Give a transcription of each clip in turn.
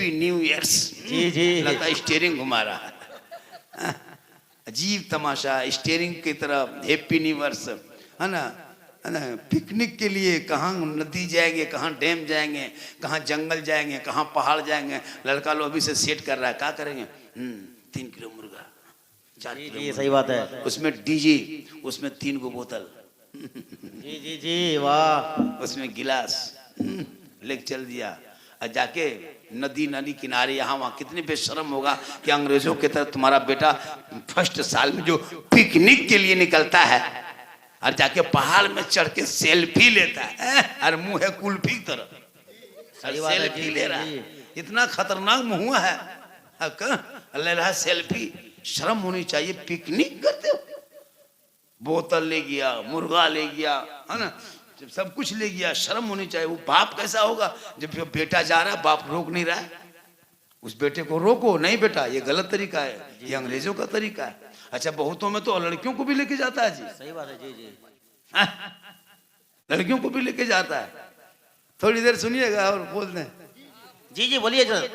Happy new years. जी जी लगता स्टीयरिंग घुमा रहा है। अजीब तमाशा, स्टीयरिंग की तरह हैप्पी न्यू ईयर्स है ना। पिकनिक के लिए कहाँ नदी जाएंगे, कहाँ डैम जाएंगे, कहाँ जंगल जाएंगे, कहाँ पहाड़ जाएंगे। लड़का लोग अभी से सेट कर रहा है, क्या करेंगे। 3 किलो मुर्गा, 4 किलो जी सही बात है। उसमें डीजे, उसमें 3 गो बोतल, जी जी जी वाह, उसमें गिलास लेके चल दिया। और जाके नदी नदी किनारे यहाँ वहाँ कितने बेशर्म होगा कि अंग्रेजों की तरह तुम्हारा बेटा फर्स्ट साल में जो पिकनिक के लिए निकलता है और जाके पहाड़ में चढ़ के सेल्फी लेता है और मुंह है कुल्फी की तरह, सेल्फी ले रहा है। इतना खतरनाक मुंह है, ले रहा है सेल्फी। शर्म होनी चाहिए। पिकनिक करते हो, बोतल ले गया, मुर्गा ले गया, है ना, जब सब कुछ ले गया, शर्म होनी चाहिए। वो बाप कैसा होगा जब बेटा जा रहा है, बाप रोक नहीं रहा है। उस बेटे को रोको, नहीं बेटा ये गलत तरीका है, ये अंग्रेजों का तरीका है। अच्छा बहुतों में तो लड़कियों को भी लेके जाता है जी। सही बात है जी जी, लड़कियों को भी लेके जाता है। थोड़ी देर सुनिएगा और बोल दें। जी जी बोलिए सर।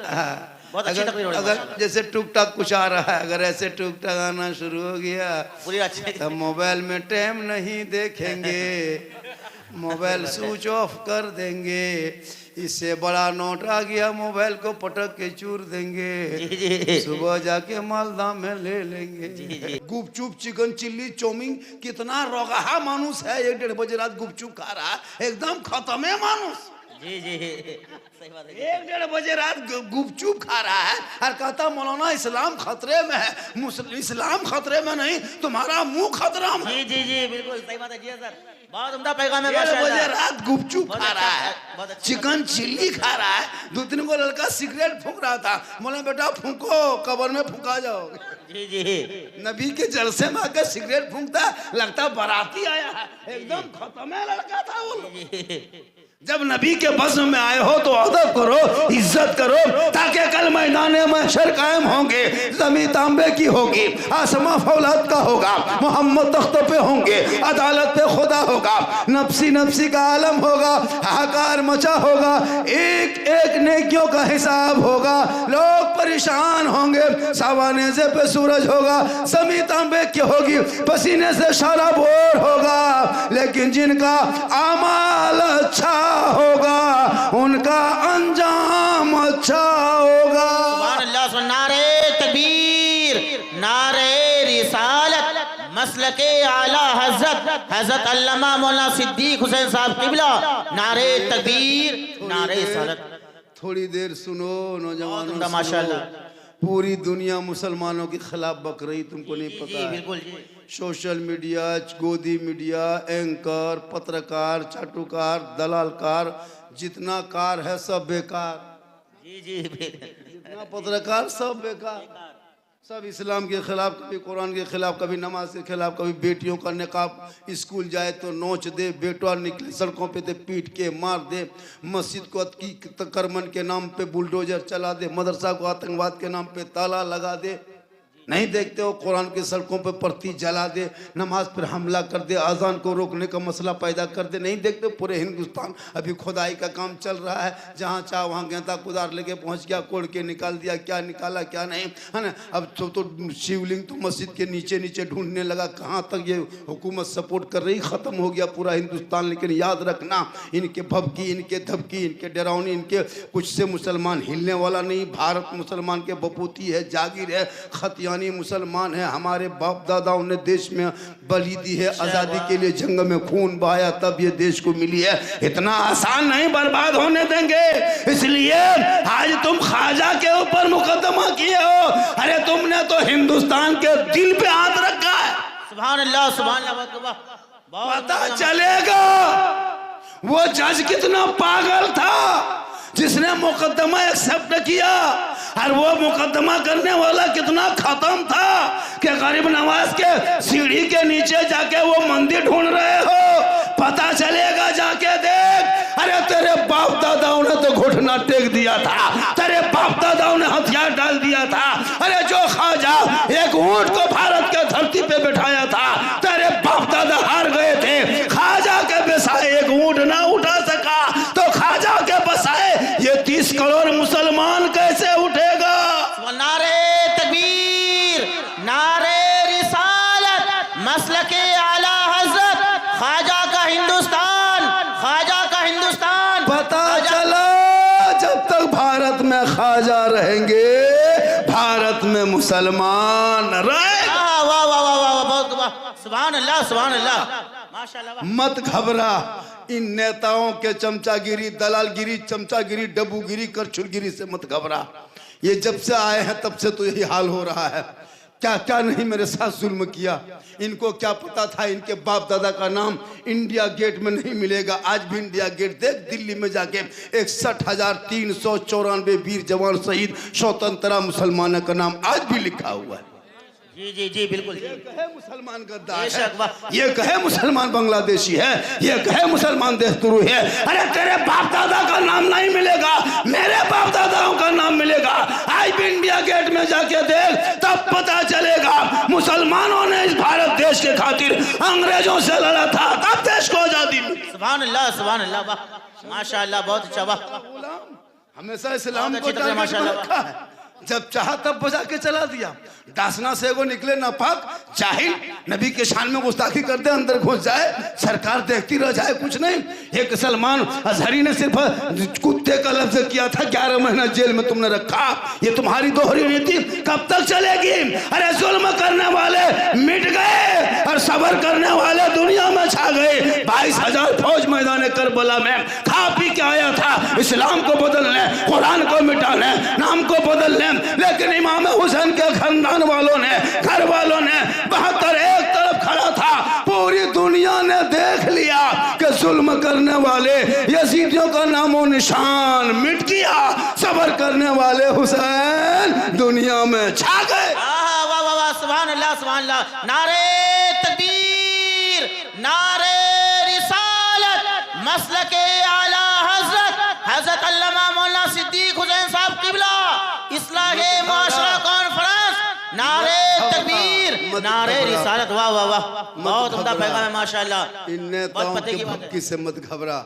बहुत अच्छी तकरीर हो रही है। अगर जैसे टुक टाक कुछ आ रहा है, अगर ऐसे टुक टाक आना शुरू हो गया पूरी अच्छी, तब मोबाइल में टाइम नहीं देखेंगे, मोबाइल स्विच ऑफ कर देंगे। इससे बड़ा नोट आ गया, मोबाइल को पटक के चूर देंगे। सुबह जाके मालदा में ले लेंगे। गुपचुप, चिकन चिल्ली, चाउमीन, कितना रोगाहा मानुस है। 1-1.5 बजे रात गुपचुप खा रहा है, एकदम खत्म है मानुस। जी जी सही बात है। 1-1.5 बजे रात गुपचुप खा रहा है और कहता मौलाना इस्लाम खतरे में है। इस्लाम खतरे में नहीं, तुम्हारा मुंह खतरा में। जी जी जी बिल्कुल सही बात है जी सर, बहुत उम्दा पैगाम है। 1 बजे रात गुपचुप खा रहा है, चिकन चिल्ली खा रहा है। 2-3 को लड़का सिगरेट फूंक रहा था। बोला बेटा फूंको, कब्र में फूंका जाओगे। जी जी नबी के जलसे में आकर सिगरेट फूंकता, लगता बाराती आया है, एकदम खत्म है लड़का था वो। जब नबी के बज़्म में आए हो तो अदब करो, इज्जत करो, ताकि कल मैदान महशर कायम होंगे। ज़मीन तांबे की होगी, आसमां फौलाद का होगा, मोहम्मद तख्त पे होंगे, अदालत पे खुदा होगा, नफ्सी नफ्सी का आलम होगा, हाहाकार मचा होगा, एक एक नेकियों का हिसाब होगा। लोग परेशान होंगे, सावानेज़े पे सूरज होगा, ज़मीन तांबे की होगी, पसीने से सारा बोर होगा। लेकिन जिनका अमाल अच्छा होगा उनका अंजाम अच्छा होगा। सुभान अल्लाह। नारे तकबीर, नारे रिसालत, मसलके आला हजरत हजरत अल्लामा मौलाना सिद्दीक हुसैन साहब किबला। नारे तकबीर, नारे रिसालत। थोड़ी देर सुनो नौजवानों, माशाअल्लाह। पूरी दुनिया मुसलमानों के खिलाफ बक रही, तुमको नहीं पता है। बिल्कुल जी। सोशल मीडिया, गोदी मीडिया, एंकर, पत्रकार, चाटुकार, दलालकार, जितना कार है सब बेकार। जी जी जितना पत्रकार सब बेकार, सब इस्लाम के खिलाफ, कभी कुरान के खिलाफ, कभी नमाज के खिलाफ, कभी बेटियों का निकाब, स्कूल जाए तो नोच दे, बेटवा निकले सड़कों पे तो पीट के मार दे, मस्जिद को तकरमन के नाम पे बुलडोजर चला दे, मदरसा को आतंकवाद के नाम पे ताला लगा दे। नहीं देखते हो कुरान की सड़कों पर प्रति जला दे, नमाज पर हमला कर दे, अजान को रोकने का मसला पैदा कर दे। नहीं देखते पूरे हिंदुस्तान अभी खुदाई का काम चल रहा है, जहाँ चाह वहाँ गेंदा कुदार लेके पहुँच गया, कोड़ के निकाल दिया, क्या निकाला क्या नहीं, है ना। अब तो शिवलिंग तो मस्जिद के नीचे नीचे ढूंढने लगा, कहाँ तक ये हुकूमत सपोर्ट कर रही, ख़त्म हो गया पूरा हिंदुस्तान। लेकिन याद रखना, इनके भभकी, इनके धबकी, इनके डरावनी, इनके कुछ से मुसलमान हिलने वाला नहीं। भारत मुसलमान के बपूती है, जागीर है, खतियानी मुसलमान है। हमारे बाप दादाओं ने देश में बलि दी है, आज़ादी के लिए जंग में खून बहाया, तब ये देश को मिली है। इतना आसान नहीं बर्बाद होने देंगे। इसलिए आज तुम ख्वाजा के ऊपर मुकदमा किए हो, अरे तुमने तो हिंदुस्तान के दिल पे हाथ रखा है। सुभान अल्लाह, सुभान अल्लाह। पता चलेगा वो जज कितना पागल था जिसने मुकदमा एक्सेप्ट किया, और वो मुकदमा करने वाला कितना खत्म था कि गरीब नवाज के सीढ़ी के नीचे जाके वो मंदिर ढूंढ रहे हो। पता चलेगा, जाके देख। अरे तेरे बाप दादाओं ने तो घुटना टेक दिया था, तेरे बाप दादाओं ने हथियार डाल दिया था। अरे जो ख्वाजा एक ऊंट को भारत के धरती पे बैठाया था, तेरे बाप दादा हार गए थे। ख्वाजा के बसाए एक ऊंट ना उठा सका, तो ख्वाजा के बसाए ये 30 करोड़ मुसलमान कैसे में ख्वाजा रहेंगे, भारत में मुसलमान रहे। वाह वाह वाह वाह वाह, बहुत वाह, सुभान अल्लाह सुभान अल्लाह, माशाअल्लाह। मत घबरा, इन नेताओं के चमचागिरी, दलालगिरी, चमचागिरी, डब्बूगिरी, करछुलगिरी से मत घबरा। ये जब से आए हैं तब से तो यही हाल हो रहा है। क्या क्या नहीं मेरे साथ जुल्म किया। इनको क्या पता था इनके बाप दादा का नाम इंडिया गेट में नहीं मिलेगा। आज भी इंडिया गेट देख, दिल्ली में जाके 61,394 वीर जवान शहीद स्वतंत्रता मुसलमानों का नाम आज भी लिखा हुआ है। जी जी जी बिल्कुल। ये कहे मुसलमान गद्दार बेशक, वाह। है, ये कहे मुसलमान बांग्लादेशी है, ये कहे मुसलमान देशद्रोही है। अरे तेरे बाप दादा का नाम नहीं मिलेगा, मेरे बाप दादाओं का नाम मिलेगा। आज भी इंडिया गेट में जाके देख, तब पता चलेगा मुसलमानों ने इस भारत देश के खातिर अंग्रेजों से लड़ा था, तब देश को आजादी मिली। सुभान अल्लाह वाह, माशाअल्लाह, बहुत अच्छा वाह। हमेशा इस्लाम बहुत को अच्छी तरह टारगेट में माशाअल्लाह। रखा है, जब चाहा तब बजा के चला दिया। दासना से एगो निकले नापाक जाहिल, नबी के शान में गुस्ताखी करते अंदर घुस जाए, सरकार देखती रह जाए, कुछ नहीं। एक सलमान अजहरी ने सिर्फ कुत्ते का लफ्ज किया था, 11 महीना जेल में तुमने रखा। ये तुम्हारी दोहरी नीति कब तक चलेगी? अरे जुल्म करने वाले मिट गए और सबर करने वाले दुनिया में छा गए। 22,000 फौज मैदान करबला में खा पी के आया था, इस्लाम को बदलने, कुरान को मिटाने, नाम को बदलने, लेकिन इमाम हुसैन के खानदान वालों ने, घर वालों ने 72 एक तरफ खड़ा था। पूरी दुनिया ने देख लिया कि जुल्म करने वाले यजीदियों का नामो निशान मिट गया। सबर करने वाले हुसैन दुनिया में छा गए। वाह वाह वाह, सुभान अल्लाह। नारे तकबीर, नारे रिसालत, मसलके आला हजरत अल्लामा मौलाना सिद्दीक हुसैन साहब किबला, इस्लाहे मुआशरा कॉन्फ्रेंस, नारे तकबीर, नारे रिसालत। वाह वाह वाह, बहुत उम्दा पैगाम है माशाअल्लाह। इन नेताओं की भक्ति से मत घबरा,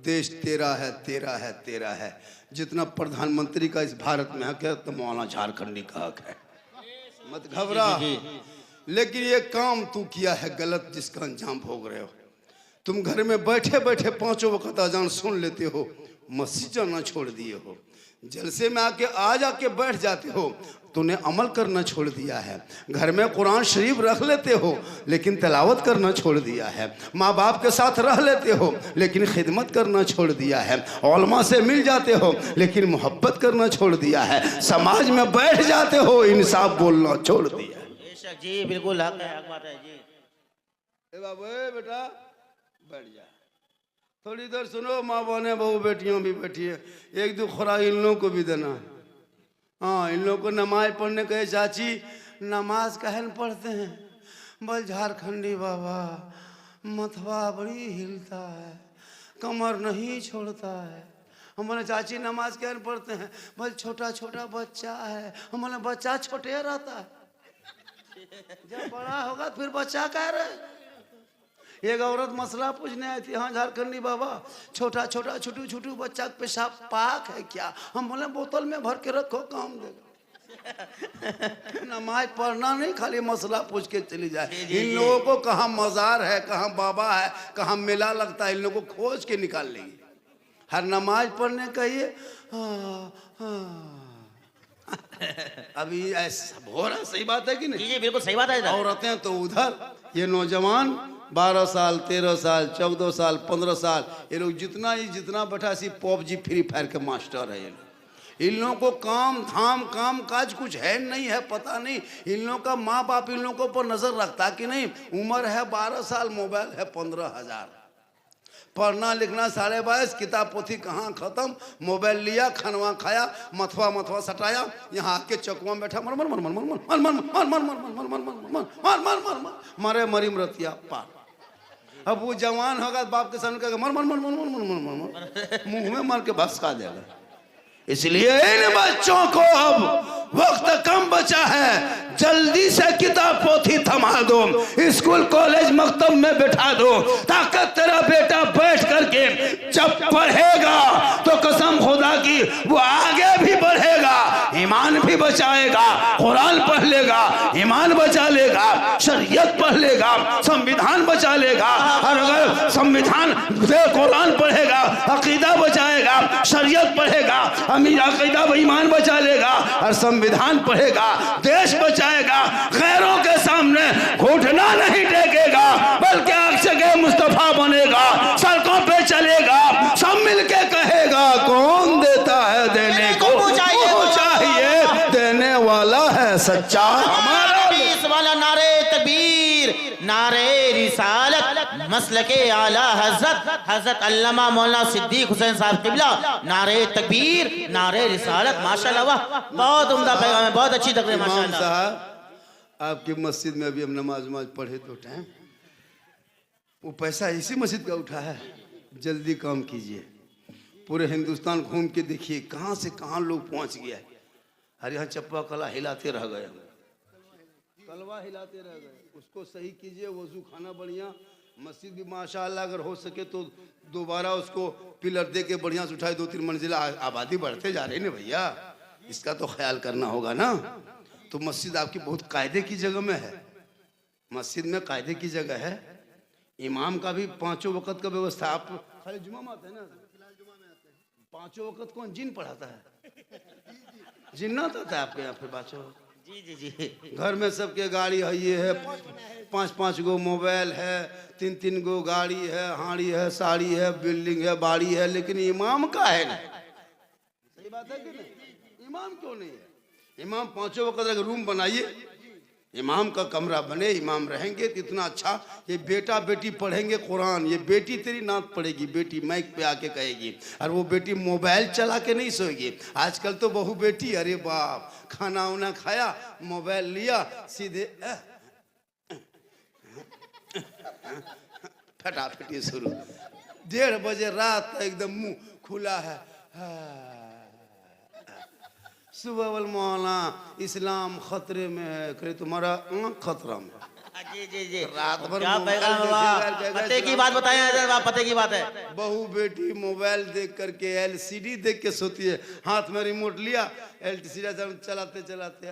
देश तेरा है, तेरा है, तेरा है। जितना प्रधानमंत्री का इस भारत में हक है, तो मौलाना झारखंडी का हक है। मत घबरा। लेकिन ये काम तू किया है गलत, जिसका अंजाम भोग रहे हो। तुम घर में बैठे बैठे 5 वक्त अजान सुन लेते हो, मस्जिद जाना छोड़ दिए हो, जलसे में आ जाके बैठ जाते हो, तूने अमल करना छोड़ दिया है। घर में कुरान शरीफ रख लेते हो, लेकिन तिलावत करना छोड़ दिया है। माँ बाप के साथ रह लेते हो, लेकिन खिदमत करना छोड़ दिया है। उलमा से मिल जाते हो, लेकिन मोहब्बत करना छोड़ दिया है। समाज में बैठ जाते हो, इंसाफ बोलना छोड़ दिया है। बेशक जी, बिल्कुल हक है, हक बात है जी। बाबू बेटा बैठ जा, थोड़ी देर सुनो। माँ बहने बहू बेटियों भी बैठी है, एक दो खुराक इन लोगों को भी देना। हाँ, इन लोगों को नमाज पढ़ने कहे, चाची नमाज कहन पढ़ते हैं? बोल झारखंडी बाबा मथवा बड़ी हिलता है, कमर नहीं छोड़ता है। हम बोले चाची नमाज कहन पढ़ते हैं? बोल छोटा छोटा बच्चा है। हम बोले बच्चा छोटे रहता है, जब बड़ा होगा फिर बच्चा कह रहे। एक औरत मसला पूछने आई थी, हाँ झारखंडी बाबा छोटा छोटा छोटू छोटू बच्चा पेशाब पाक है क्या? हम बोले बोतल में भर के रखो, काम देगा। नमाज पढ़ना नहीं, खाली मसला पूछ के चली जाए। इन लोगों को कहाँ मजार है, कहाँ बाबा है, कहाँ मेला लगता है, इन लोगों को खोज के निकाल लेंगे। हर नमाज पढ़ने कहिए अभी ऐसा हो रहा, सही बात है कि नहीं? जी बिल्कुल सही बात है। औरतें तो उधर, ये नौजवान 12 साल 13 साल 14 साल 15 साल, ये लोग जितना बैठा सी पबजी फ्री फायर के मास्टर है। ये लोग, इन लोगों को काम धाम काम काज कुछ है नहीं है, पता नहीं इन लोगों का माँ बाप इन लोगों पर नजर रखता कि नहीं। उम्र है 12 साल, मोबाइल है 15,000, पढ़ना लिखना 22.5, किताब पोथी कहाँ खत्म। मोबाइल लिया, खानवा खाया, मथवा सटाया, यहाँ आके चौकवा में बैठा मर मर मर मर मर मर मर मर मर मर मर मर मर मर मर मर मरे मरी मरतिया पार। अब वो जवान होगा बाप के सामने कहेगा मर मर मर मर मर मर मर मर, मुंह में मार के भसका देगा। इसलिए इन बच्चों को अब वक्त कम बचा है, जल्दी से किताब पोथी थमा दो, स्कूल कॉलेज मकतब में बैठा दो, ताकि तेरा बेटा बैठ करके जब पढ़ेगा तो कसम खुदा की वो आगे भी बढ़ेगा। ईमान भी बचाएगा, कुरान पढ़ लेगा, ईमान बचा लेगा, शरीयत पढ़ लेगा, संविधान बचा लेगा। और अगर संविधान कुरान पढ़ेगा, अकीदा बचाएगा, शरीयत पढ़ेगा, अकीदा ईमान बचा लेगा और संविधान पढ़ेगा, देश बचाएगा, गैरों के सामने घुटना नहीं टेकेगा, बल्कि आशिक़े मुस्तफा बनेगा, सड़कों पे चलेगा, सब मिलके कहेगा कौन देता है देने को, वो चाहिए देने वाला है सच्चा हमारा। वाला नारे तकबीर, नारे रिसालत, मसलके आला हजरत हजरत अल्लामा मौलाना सिद्दीक हुसैन साहब किबला, नारे तकबीर, नारे रिसालत। माशाल्लाह, वाह, बहुत उम्दा पैगाम है, बहुत अच्छी तकरीर माशाल्लाह। साहब आपकी मस्जिद में अभी हम नमाज पढ़े तो टाइम वो पैसा इसी मस्जिद का उठा है। जल्दी काम कीजिए, पूरे हिंदुस्तान घूम के देखिए कहाँ से कहाँ लोग पहुँच गया है। हर यहाँ चप्पा कला हिलाते रह गए, कलवा हिलाते रह गए। उसको सही कीजिए, वजू खाना बढ़िया, मस्जिद भी माशाअल्लाह अगर हो सके तो दोबारा उसको पिलर दे के बढ़िया से उठाए। 2-3 मंजिला, आबादी बढ़ते जा रही है ना भैया, इसका तो ख्याल करना होगा ना। तो मस्जिद आपकी बहुत कायदे की जगह में है, मस्जिद में कायदे की जगह है। इमाम का भी 5 वक्त का व्यवस्था। आप खाली जुमा में आते हैं ना, 5 वक्त कौन जिन पढ़ाता है? जिन्नात होता है आपके यहाँ फिर बाचो? जी जी जी। घर में सबके गाड़ी है, ये है, 5-5 गो मोबाइल है, 3-3 गो गाड़ी है, हाड़ी है, साड़ी है, बिल्डिंग है, बाड़ी है, लेकिन इमाम का है ना। सही बात है कि नहीं? इमाम क्यों नहीं है? इमाम 5 वक्त अगर रूम बनाइए, इमाम का कमरा बने, इमाम रहेंगे तो इतना अच्छा। ये बेटा बेटी पढ़ेंगे कुरान, ये बेटी तेरी नात पढ़ेगी, बेटी माइक पे आके कहेगी, और वो बेटी मोबाइल चला के नहीं सोएगी। आजकल तो बहू बेटी, अरे बाप, खाना वाना खाया, मोबाइल लिया, सीधे फटाफटी शुरू। 1:30 बजे रात एकदम मुंह खुला है। सुबह वाल मौलाना इस्लाम खतरे में है, करे तुम्हारा खतरा में। जी जी जी, रात भर क्या पैगाम हुआ? पते की बात बताएं, पते की बात है। बहू बेटी मोबाइल देख करके, LCD देख के सोती है, हाथ में रिमोट लिया, LCD चलाते चलाते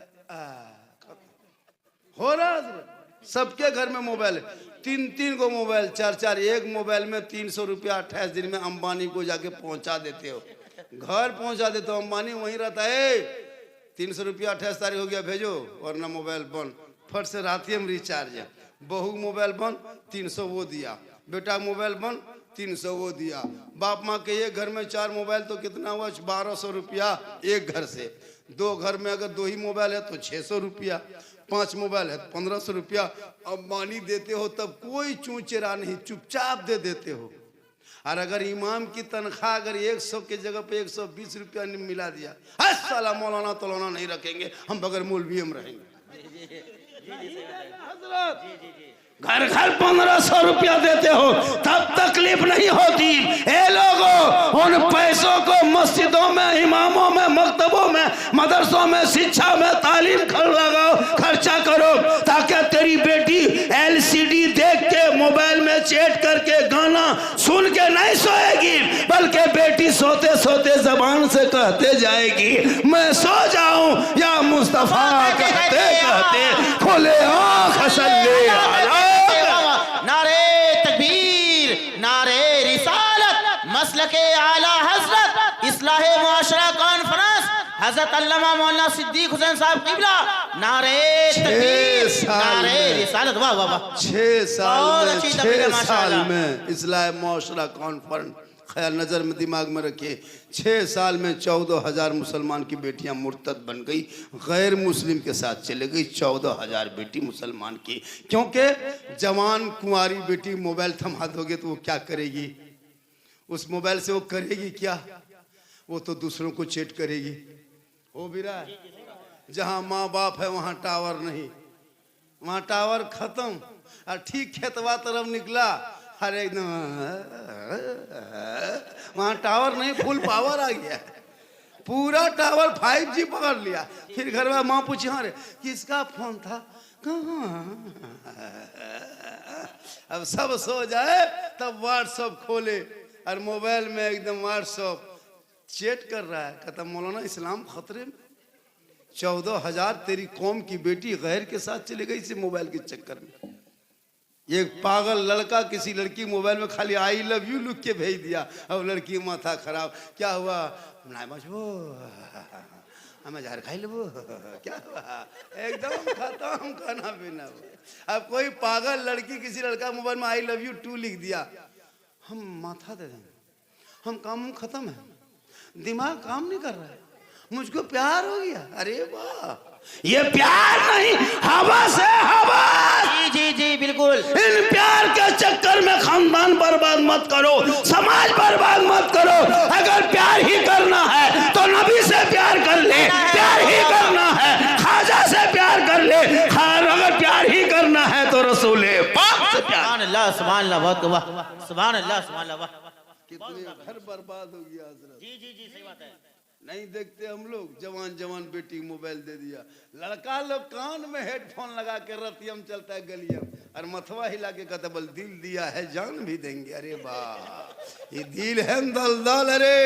हो रहा है। सबके घर में मोबाइल है, 3-3 गो मोबाइल, 4-4। एक मोबाइल में 300 रुपया 28 दिन में अंबानी को जाके पहुंचा देते हो, घर पहुंचा देते हो। अंबानी वहीं रहता है, 300 रुपया 28 तारीख हो गया भेजो, वरना मोबाइल बंद। फट से रात ही हम रिचार्ज है। बहू मोबाइल बंद, 300 वो दिया, बेटा मोबाइल बंद, 300 वो दिया। बाप माँ के एक घर में 4 मोबाइल तो कितना हुआ? 1200 रुपया एक घर से। 2 घर में अगर 2 ही मोबाइल है तो 600 रुपया, 5 मोबाइल है 1500 रुपया। अंबानी देते हो तब कोई चूचेरा नहीं, चुपचाप दे देते हो। और अगर इमाम की तनख्वाह अगर 100 के जगह पे 120 रुपया मिला दिया, साला मौलाना तौलाना नहीं रखेंगे हम, बगैर मौलवी हम रहेंगे। घर घर 1500 रुपया देते हो तब तकलीफ नहीं होती। ए लोगों, उन पैसों को मस्जिदों में, इमामों में, मकतबों में, मदरसों में, शिक्षा में, तालीम लगाओ, खर्चा करो, ताकि तेरी बेटी LCD देख के, मोबाइल में चैट करके, गाना सुन के नहीं सोएगी, बल्कि बेटी सोते सोते जबान से कहते जाएगी, मैं सो जाऊं या मुस्तफा कहते कहते खोले आँख सल्ले अला। नारे तकबीर, नारे रिसालत, मसलके आला हजरत इस्लाहे मुआशरा कॉन्फ्रेंस हजरत अल्लामा मौलाना सिद्दीक हुसैन साहब किबला, नारे तकबीर, नारे रिसालत। वाह वाह वाह। 6 साल में इस्लाहे मुआशरा कॉन्फ्रेंस, ख्याल नज़र में दिमाग में रखिए, 6 साल में 14,000 मुसलमान की बेटियां मुर्तद बन गई, गैर मुस्लिम के साथ चले गई। 14,000 बेटी मुसलमान की, क्योंकि जवान कुंवारी बेटी मोबाइल थमा दोगे तो वो क्या करेगी? उस मोबाइल से वो करेगी क्या? वो तो दूसरों को चैट करेगी। हो भी रहा है, जहाँ माँ बाप है वहाँ टावर नहीं, वहाँ टावर खत्म। और ठीक खेतवा तरफ निकला, हर एकदम वहाँ टावर नहीं, फुल पावर आ गया, पूरा टावर 5G पकड़ लिया। फिर घर में माँ पूछी, हाँ रे किसका फोन था, कहाँ? अब सब सो जाए तब व्हाट्सअप खोले, और मोबाइल में एकदम व्हाट्सअप चैट कर रहा है, कहता मौलाना इस्लाम खतरे में। 14,000 तेरी कौम की बेटी गैर के साथ चले गई इसी मोबाइल के चक्कर में। एक पागल लड़का किसी लड़की मोबाइल में खाली आई लव यू लिख के भेज दिया, अब लड़की माथा खराब। क्या हुआ? हमें जहर खाई लो। क्या हुआ? एकदम खत्म खाना पीना। अब कोई पागल लड़की किसी लड़का मोबाइल में आई लव यू 2 लिख दिया, हम माथा दे देंगे, हम काम खत्म है, दिमाग काम नहीं कर रहा है, मुझको प्यार हो गया। अरे वाह, ये प्यार नहीं, हवस है, हवस। जी जी जी बिल्कुल। इन प्यार के चक्कर में खानदान बर्बाद मत करो, समाज बर्बाद मत करो। अगर प्यार ही करना है तो नबी से प्यार कर ले, प्यार ही करना है खाजा से प्यार कर ले, अगर प्यार ही करना है तो रसूल पाक से प्यार। सुभान अल्लाह, सुभान अल्लाह, बहुत वाह, सुभान अल्लाह, सुभान अल्लाह, वाह। कितने घर बर्बाद हो गया हजरत। जी जी जी सही बात है। नहीं देखते हम लोग, जवान जवान बेटी मोबाइल दे दिया, लड़का लोग कान में हेडफोन लगा के रतियम चलता है गलियम, और मथवा हिला के कहता बल दिल दिया है जान भी देंगे। अरे वाह, ये दिल है दलदल। अरे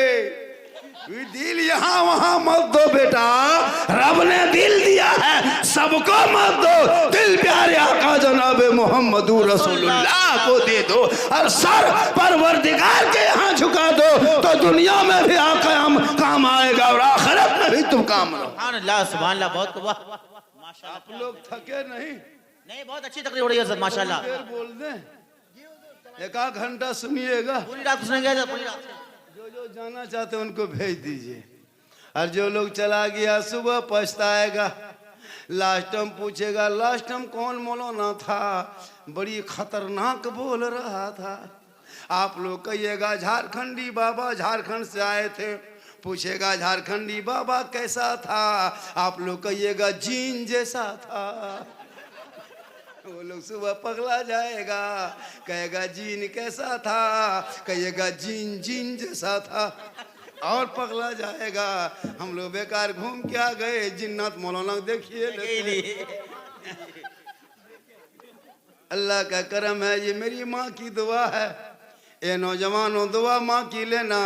ये दिल यहाँ वहां मत दो बेटा, रब ने दिल दिया है सबको मत दो, दिल प्यारे आका जनाब मोहम्मद रसूलुल्लाह को दे दो, और सर परवरदिगार के यहाँ झुका दो, तो दुनिया में भी आका हम काम आएगा और आखिरत में भी तुम काम रहो। सुभान अल्लाह, सुभान अल्लाह, बहुत वाह, माशाल्लाह। आप लोग थके नहीं? नहीं, बहुत अच्छी तकरीर हो रही है सर, माशाल्लाह। देर बोल दें, एक आध घंटा सुनिएगा, पूरी रात सुनेंगे सर, पूरी रात। जो जाना चाहते हैं उनको भेज दीजिए, और जो लोग चला गया सुबह पछताएगा, लास्ट टाइम पूछेगा लास्ट टाइम कौन मौलाना था, बड़ी खतरनाक बोल रहा था। आप लोग कहिएगा झारखंडी बाबा झारखंड से आए थे, पूछेगा झारखंडी बाबा कैसा था, आप लोग कहिएगा जीन जैसा था। वो लोग सुबह पगला जाएगा, कहेगा जीन कैसा था, कहिएगा जीन जीन जैसा था, और पगला जाएगा। हम लोग बेकार घूम के आ गए, जिन्नत मौलाना देखिए। अल्लाह का करम है, ये मेरी माँ की दुआ है। ए नौजवानों, दुआ माँ की लेना।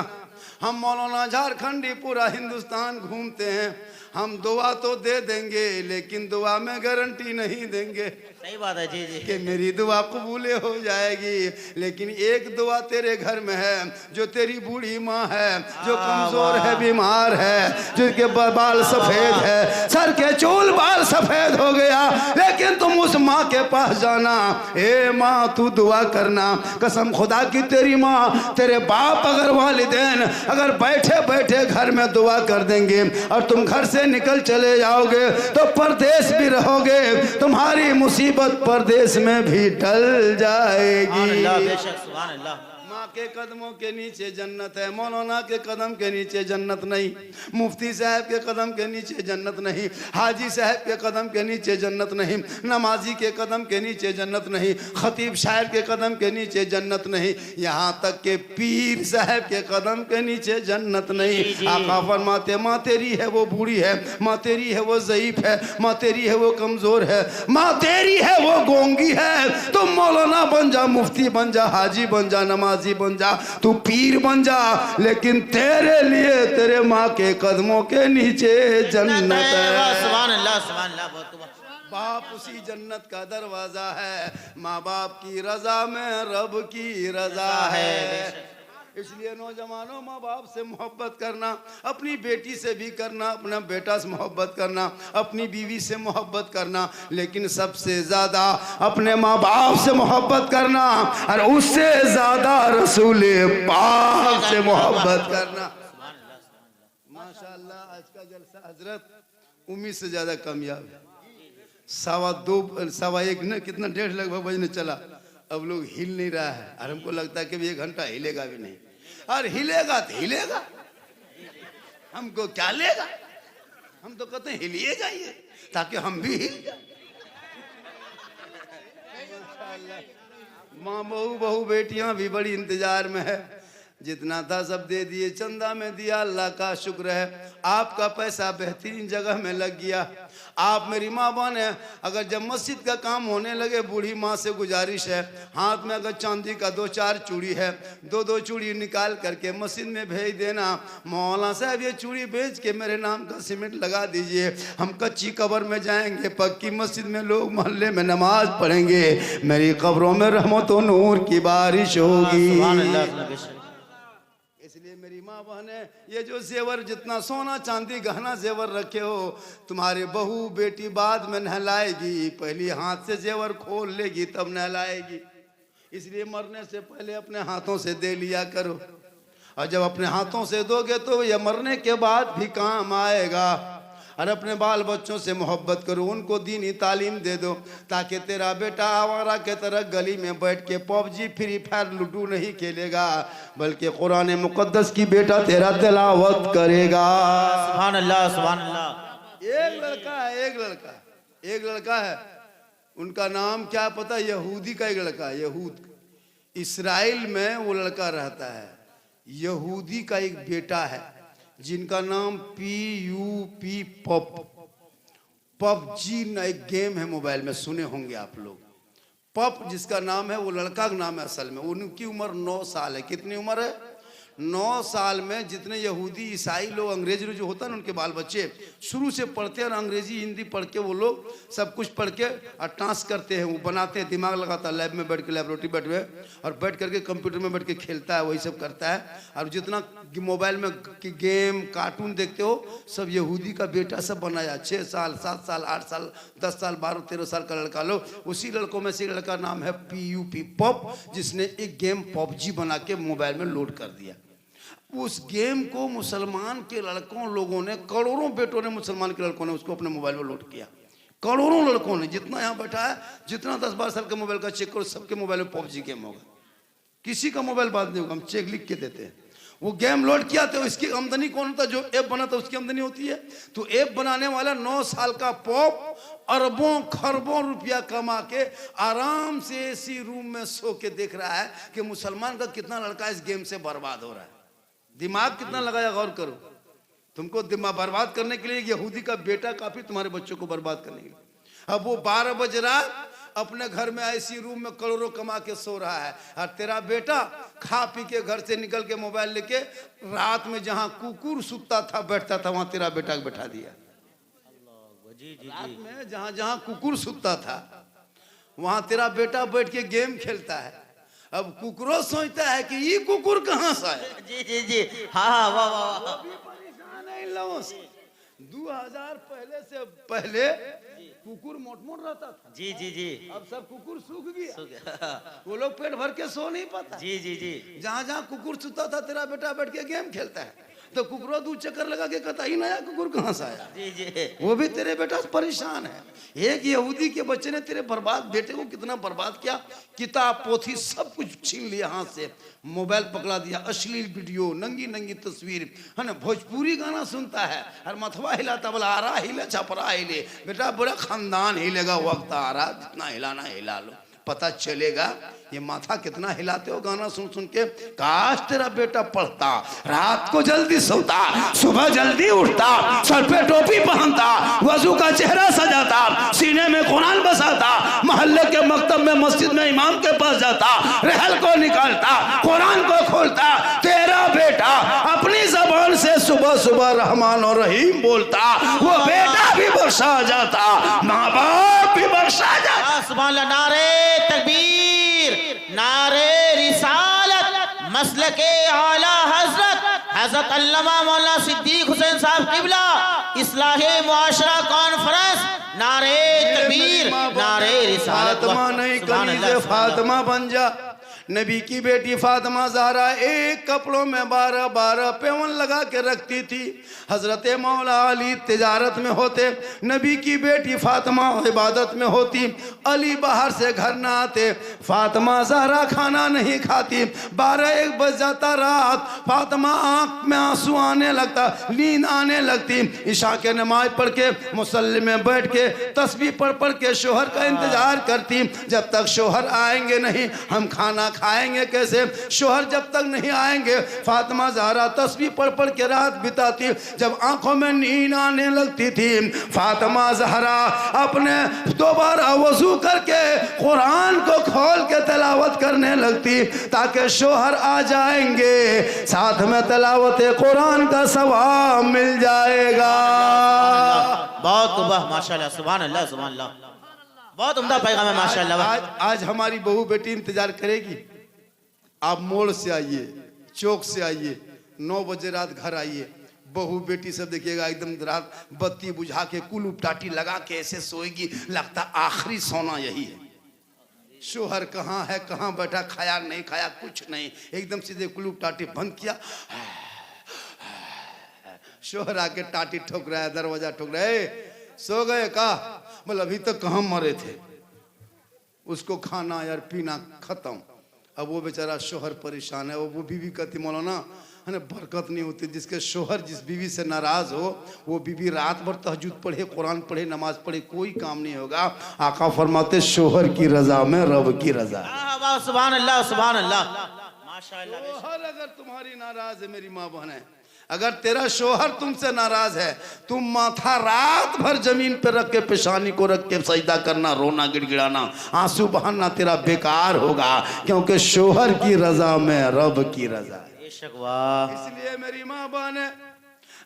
हम मौलाना झारखंडी पूरा हिंदुस्तान घूमते हैं, हम दुआ तो दे देंगे लेकिन दुआ में गारंटी नहीं देंगे। सही बात है जी जी। कि मेरी दुआ कबूले हो जाएगी, लेकिन एक दुआ तेरे घर में है, जो तेरी बूढ़ी माँ है, जो कमजोर है, बीमार है, जिसके बाल सफेद है, सर के चूल बाल सफेद हो गया, लेकिन तुम उस माँ के पास जाना, ए माँ तू दुआ करना, कसम खुदा की तेरी माँ, तेरे बाप अगर वालिदैन अगर बैठे बैठे घर में दुआ कर देंगे और तुम घर से निकल चले जाओगे तो परदेश भी रहोगे, तुम्हारी मुसीबत परदेश में भी टल जाएगी। बेशक, सुभान अल्लाह। माँ के कदमों के नीचे जन्नत है, मौलाना के कदम के नीचे जन्नत नहीं, मुफ्ती साहब के कदम के नीचे जन्नत नहीं, हाजी साहब के कदम के नीचे जन्नत नहीं, नमाजी के कदम के नीचे जन्नत नहीं, खतीब शायर के कदम के नीचे जन्नत नहीं, यहाँ तक के पीर साहब के कदम के नीचे जन्नत नहीं। आका फरमाते माँ तेरी है वो बूढ़ी है, माँ तेरी है वो ज़ईफ है, माँ तेरी है वो कमजोर है, माँ तेरी है वो गोंगी है। तुम मौलाना बन जा, मुफ्ती बन जा, हाजी बन जा, नमाजी बन जा, तू पीर बन जा, लेकिन तेरे लिए तेरे माँ के कदमों के नीचे जन्नत है। सुभान अल्लाह, सुभान अल्लाह, बहुत बाप उसी जन्नत का दरवाजा है, माँ बाप की रजा में रब की रजा है। इसलिए नौजवानों, माँ बाप से मोहब्बत करना, अपनी बेटी से भी करना, अपना बेटा से मोहब्बत करना, अपनी बीवी से मोहब्बत करना, लेकिन सबसे ज्यादा अपने माँ बाप से मोहब्बत करना, और उससे ज्यादा रसूल पाक से मोहब्बत करना। माशाअल्लाह आज का जलसा हजरत उम्मीद से ज्यादा कामयाब है। 1:15 न कितना 1:30 लगभग बजने चला, अब लोग हिल नहीं रहा है, और हमको लगता है कि 1 घंटा हिलेगा भी नहीं, और हिलेगा तो हिलेगा, हमको क्या लेगा, हम तो कहते हैं हिलिए जाइए ताकि हम भी हिल जाए। माँ बहू बेटियां भी बड़ी इंतजार में है, जितना था सब दे दिए, चंदा में दिया, अल्लाह का शुक्र है। आपका पैसा बेहतरीन जगह में लग गया। आप मेरी माँ बहन है, अगर जब मस्जिद का काम होने लगे, बूढ़ी माँ से गुजारिश है, हाथ में अगर चांदी का 2-4 चूड़ी है, 2-2 चूड़ी निकाल करके मस्जिद में भेज देना। मौलाना साहब ये चूड़ी बेच के मेरे नाम का सीमेंट लगा दीजिए, हम कच्ची कब्र में जाएंगे, पक्की मस्जिद में लोग मोहल्ले में नमाज पढ़ेंगे, मेरी कब्रों में रहमत और नूर की बारिश होगी। इसलिए मेरी माँ बहन है, ये जो जेवर, जितना सोना चांदी गहना जेवर रखे हो, तुम्हारे बहू बेटी बाद में नहलाएगी, पहली हाथ से जेवर खोल लेगी तब नहलाएगी। इसलिए मरने से पहले अपने हाथों से दे लिया करो, और जब अपने हाथों से दोगे तो यह मरने के बाद भी काम आएगा। और अपने बाल बच्चों से मोहब्बत करो, उनको दीनी तालीम दे दो, ताकि तेरा बेटा आवारा के तरह गली में बैठ के पबजी फ्री फायर लूडो नहीं खेलेगा, बल्कि कुरान मुकद्दस की बेटा तेरा तिलावत करेगा। सुभान अल्लाह, सुभान अल्लाह। एक लड़का है, उनका नाम क्या पता, यहूदी का एक लड़का, यहूद इसराइल में वो लड़का रहता है। यहूदी का एक बेटा है जिनका नाम PUP पबजी ना एक गेम है, मोबाइल में सुने होंगे आप लोग। पप जिसका नाम है, वो लड़का का नाम है असल में। उनकी उम्र 9 साल है। कितनी उम्र है? 9 साल में जितने यहूदी ईसाई लोग, अंग्रेजी जो होता है ना, उनके बाल बच्चे शुरू से पढ़ते हैं, और अंग्रेजी हिंदी पढ़ के वो लोग सब कुछ पढ़ के और टांस करते हैं, वो बनाते हैं, दिमाग लगाता है, लैब में बैठ के, लैबोरेटरी बैठ हुए और बैठ करके कंप्यूटर में बैठ के खेलता है, वही सब करता है। और जितना मोबाइल में गेम कार्टून देखते हो, सब यहूदी का बेटा सब बनाया। 6 साल 7 साल 8 साल 10 साल 12 13 साल का लड़का लो। उसी लड़कों में से एक लड़का नाम है PUP पप, जिसने एक गेम पबजी बना के मोबाइल में लोड कर दिया। उस गेम को मुसलमान के लड़कों लोगों ने, करोड़ों बेटों ने, मुसलमान के लड़कों ने उसको अपने मोबाइल में लोड किया। करोड़ों लड़कों ने, जितना यहाँ बैठा है, जितना 10-12 साल के मोबाइल का चेक करो, सबके मोबाइल में पबजी गेम होगा। किसी का मोबाइल बात नहीं होगा, हम चेक लिख के देते हैं। वो गेम लोड किया तो इसकी आमदनी कौन होता? जो ऐप बना था उसकी आमदनी होती है। तो ऐप बनाने वाला 9 साल का पॉप अरबों खरबों रुपया कमा के आराम से एसी रूम में सो के देख रहा है कि मुसलमान का कितना लड़का इस गेम से बर्बाद हो रहा है। दिमाग कितना लगाया, गौर करो। तुमको दिमाग बर्बाद करने के लिए यहूदी का बेटा काफी, तुम्हारे बच्चों को बर्बाद करने के लिए। अब वो 12 बज रात अपने घर में ऐसी रूम में करोड़ों कमा के सो रहा है, और तेरा बेटा खा पी के घर से निकल के मोबाइल लेके रात में जहां कुकुर सुतता था बैठता था, वहां तेरा बेटा को बैठा दिया। रात में जहां जहां कुकुर सुतता था वहां तेरा बेटा बैठ के गेम खेलता है। अब कुकुरो सोचता है कि ये कुकुर कहां से आया। जी जी जी, हाँ, वाह वाह। परेशान है इन लोगों से। 2000 पहले से पहले कुकुर मोट रहता था। जी जी जी, अब सब कुकुर सूख गया। वो लोग पेट भर के सो नहीं पाता। जी जी जी, जहां जहां कुकुर सुता था तेरा बेटा बैठ के गेम खेलता है। तो कुकुरो 2 चक्कर लगा के कहता ही नया कुकुर कहां से आया। जी जी, वो भी तेरे बेटा परेशान है। एक यहूदी के बच्चे ने तेरे बर्बाद बेटे को कितना बर्बाद किया। किताब पोथी सब कुछ छीन लिया हाथ से, मोबाइल पकड़ा दिया, अश्लील वीडियो, नंगी नंगी तस्वीर, है ना, भोजपुरी गाना सुनता है, और मथवा हिलाता, बोला आ रहा हिले छपरा हिले। बेटा बड़ा खानदान हिलेगा, वक्त आ रहा, जितना हिलाना हिला लो, पता चलेगा ये माथा कितना हिलाते हो गाना सुन सुन के। काश तेरा बेटा पढ़ता, रात को जल्दी सोता, सुबह जल्दी उठता, सर पे टोपी पहनता, वजू का चेहरा सजाता, सीने में कुरान बसाता, मोहल्ले के मकतब में मस्जिद में इमाम के पास जाता, रहल को निकालता, कुरान को खोलता। तेरा बेटा अपनी जबान से सुबह सुबह रहमान और रहीम बोलता, वो बेटा भी बख्शा जाता, माँ बाप भी बख्शा जाता। सुभान अल्लाह। नारे तकबीर, नारे रिसालत, मसलके आला हजरत अल्लामा मौलाना सिद्दीक हुसैन साहब किबला, इस्लाहे मुआशरा कॉन्फ्रेंस। नारे तकबीर, नारे रिसालत। फातिमा नहीं कली से फातिमा बन जा। नबी की बेटी फातिमा ज़हरा एक कपड़ों में 12-12 पेवन लगा के रखती थी। हजरत मौला अली तिजारत में होते, नबी की बेटी फातिमा इबादत में होती। अली बाहर से घर ना आते, फातिमा ज़हरा खाना नहीं खाती। 12-1 बज जाता रात, फातिमा आँख में आंसू आने लगता, नींद आने लगती। इशा के नमाज पढ़ के मुसल्ले में बैठ के तस्बीह पढ़ पढ़ के शोहर का इंतजार करती, जब तक शोहर आएंगे नहीं हम खाना खाएंगे कैसे? शोहर जब तक नहीं आएंगे, फातिमा ज़हरा तस्बीह पढ़ पढ़ के रात बिताती। जब आंखों में नींद आने लगती थी, फातिमा ज़हरा अपने दोबारा वजू करके कुरान को खोल के तिलावत करने लगती, ताकि शोहर आ जाएंगे, साथ में तिलावत कुरान का सवाब मिल जाएगा। बहुत वाह, माशाल्लाह, सुभान अल्लाह, सुभान अल्लाह, बहुत उम्दा पैगाम है माशाल्लाह। आज हमारी बहू बेटी इंतजार करेगी। आप मोड़ से आइए, चौक से आइए, 9 बजे रात घर आइए, बहू बेटी सब देखिएगा एकदम रात बत्ती बुझा के कुल टाटी लगा के ऐसे सोएगी, लगता आखिरी सोना यही है। शोहर कहाँ है, कहाँ बैठा, खाया नहीं खाया कुछ नहीं, एकदम सीधे कुल टाटी बंद किया, शोहर आके टाटी ठोक रहा है, दरवाजा ठोक रहा है, सो गए का? बोल अभी तक कहाँ मरे थे। उसको खाना यार पीना खत्म। अब वो बेचारा शोहर परेशान है। वो बीवी कहती मौलाना है ना, बरकत नहीं होती। जिसके शोहर जिस बीवी से नाराज हो, वो बीवी रात भर तहज्जुद पढ़े, कुरान पढ़े, नमाज पढ़े, कोई काम नहीं होगा। आका फरमाते शोहर की रजा में रब की रजा। सुभान अल्लाह, सुभान अल्लाह, माशाअल्लाह। शोहर अगर तुम्हारी नाराज है, मेरी माँ बहन है, अगर तेरा शोहर तुमसे नाराज है, तुम माथा रात भर जमीन पे रख के, पेशानी को रख के सजदा करना, रोना, गिड़गिड़ाना, आंसू बहाना तेरा बेकार होगा, क्योंकि शोहर की रजा में रब की रजा। इसलिए मेरी माँ बहन है,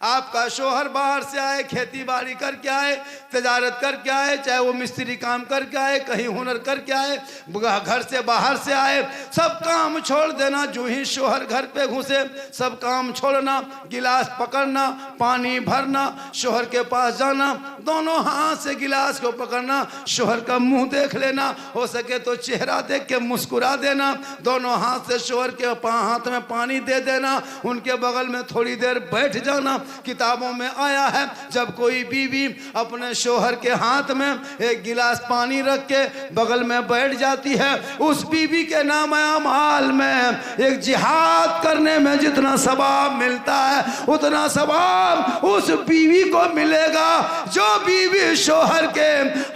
आपका शोहर बाहर से आए, खेती बाड़ी करके आए, तजारत करके आए, चाहे वो मिस्त्री काम करके आए, कहीं हुनर करके आए, घर से बाहर से आए, सब काम छोड़ देना। जो ही शोहर घर पे घुसे, सब काम छोड़ना, गिलास पकड़ना, पानी भरना, शोहर के पास जाना, दोनों हाथ से गिलास को पकड़ना, शोहर का मुंह देख लेना, हो सके तो चेहरा देख के मुस्कुरा देना, दोनों हाथ से शोहर के हाथ में पानी दे देना, उनके बगल में थोड़ी देर बैठ जाना। किताबों में आया है, जब कोई बीवी अपने शोहर के हाथ में एक गिलास पानी रख के बगल में बैठ जाती है, उस बीवी के नाम अमाल में एक जिहाद करने में जितना सवाब मिलता है, उतना सवाब उस बीवी को मिलेगा जो बीवी शोहर के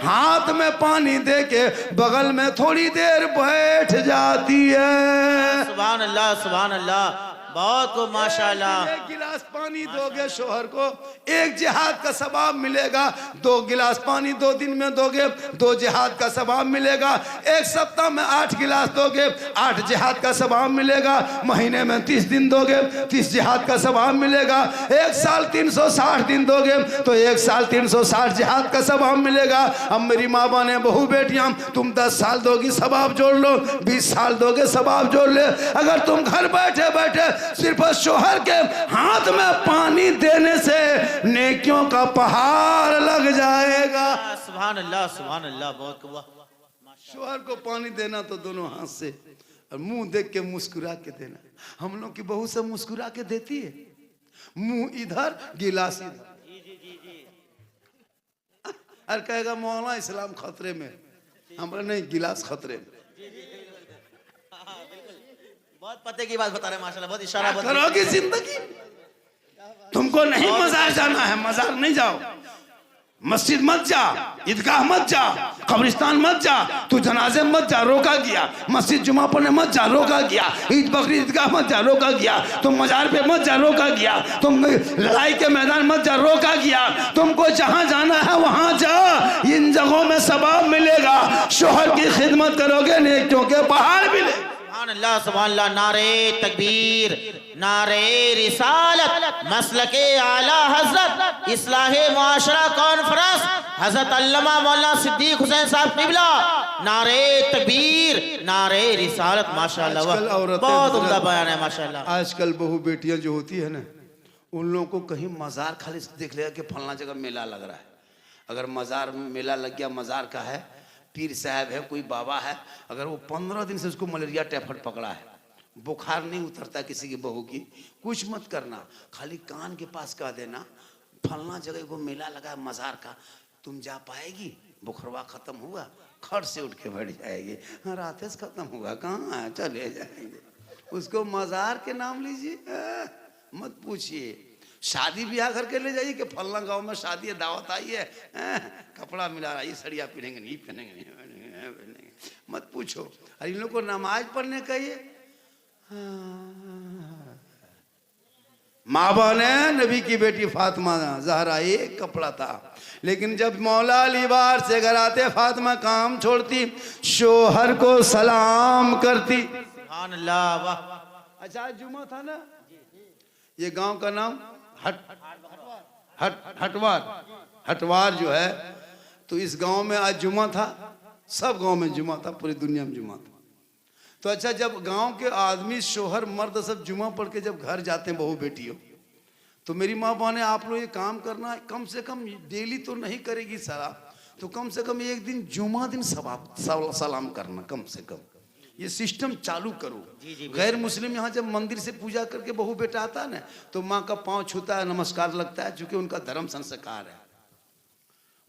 हाथ में पानी दे के बगल में थोड़ी देर बैठ जाती है। सुभान अल्लाह, सुभान अल्लाह, बहुत को माशाल्लाह। एक गिलास पानी दोगे शोहर को, एक जिहाद का सवाब मिलेगा। 2 गिलास पानी 2 दिन में दोगे, 2 जिहाद का सवाब मिलेगा। एक सप्ताह में 8 गिलास दोगे, 8 जिहाद का सवाब मिलेगा। महीने में 30 दिन दोगे, 30 जिहाद का सवाब मिलेगा। एक साल 360 दिन दोगे तो 1 साल 360 जिहाद का सवाब मिलेगा। अब मेरी माँ बहने, बहू बेटियां, तुम 10 साल दोगी, सवाब जोड़ लो, 20 साल दोगे, सवाब जोड़ ले। अगर तुम घर बैठे बैठे सिर्फ शोहर के हाथ में पानी देने से नेकियों का पहाड़ लग जाएगा। सुभान अल्लाह, सुभान अल्लाह, बहुत वाह। शोहर को पानी देना तो दोनों हाथ से, और मुंह देख के मुस्कुरा के देना। हम लोग की बहू से मुस्कुरा के देती है, मुंह इधर गिलास इधर, और कहेगा मौलाना इस्लाम खतरे में। हमारा नहीं, गिलास खतरे में। बहुत पते की बात बता रहे हैं माशाल्लाह, बहुत इशारा करोगी जिंदगी। तुमको नहीं मजार जाना है, मजार नहीं जाओ, मस्जिद मत जा, ईदगाह मत जा, कब्रिस्तान मत जा, तू जनाजे मत जा, रोका गया। मस्जिद जुमा पढ़ने मत जा, रोका गया। ईद बकरी ईदगाह मत जा, रोका गया। तुम मजार पे मत जा, रोका गया। तुम लड़ाई के मैदान मत जा, रोका गया। तुमको जहां जाना है वहां जा, इन जगहों में सवाब मिलेगा। शोहर की खिदमत करोगे, नेकियों के पहाड़ मिले। सुभान अल्लाह, सुभान अल्लाह, नारे तकबीर, नारे रिसालत, मसलके आला हजरत, इस्लाहे मुआशरा कॉन्फ्रेंस, हजरत अल्लामा मौलाना सिद्दीक हुसैन साहब किबला, नारे तकबीर, नारे रिसालत, माशाअल्लाह, बहुत उम्दा बयान है माशाअल्लाह। आजकल बहू बेटियां जो होती है ना, उन लोगों को कहीं मजार खाली देख लेगा कि फलना जगह मेला लग रहा है। अगर मजार में मेला लग गया, मजार का है, पीर साहब है, कोई बाबा है, अगर वो 15 दिन से उसको मलेरिया टाइफाइड पकड़ा है, बुखार नहीं उतरता किसी की बहू की, कुछ मत करना, खाली कान के पास कह देना फलना जगह को मेला लगा है मजार का, तुम जा पाएगी? बुखरवा खत्म हुआ, खड़ से उठ के बैठ जाएगी। हाँ, रात से खत्म हुआ, कहाँ है, चले जाएंगे। उसको मजार के नाम लीजिए, मत पूछिए। शादी ब्याह करके ले जाइए कि फलना गांव में शादी है, दावत आई है, कपड़ा मिला रहा है, ये सड़िया पहनेंगे नहीं, पहनेंगे नहीं, पहनेंगे। मत पूछो। और इन लोग को नमाज पढ़ने कहिए, माँ बहन नबी की बेटी फातिमा जहरा एक कपड़ा था, लेकिन जब मौला अली बार से घर आते फातिमा काम छोड़ती, शोहर को सलाम करती। सुभान अल्लाह, वाह। अच्छा आज जुमा था ना, ये गांव का नाम हटवार जो है, तो इस गांव में आज जुमा था, सब गांव में जुमा था, पूरी दुनिया में जुमा था। तो अच्छा जब गांव के आदमी शोहर मर्द सब जुमा पढ़ के जब घर जाते हैं बहू बेटियों, तो मेरी माँ बहने आप लोग ये काम करना, कम से कम डेली तो नहीं करेगी सारा, तो कम से कम एक दिन जुमा दिन सलाम करना, कम से कम ये सिस्टम चालू करो। गैर मुस्लिम यहाँ जब मंदिर से पूजा करके बहू बेटा आता है ना, तो माँ का पाँव छूता है, नमस्कार लगता है, चूंकि उनका धर्म संस्कार है।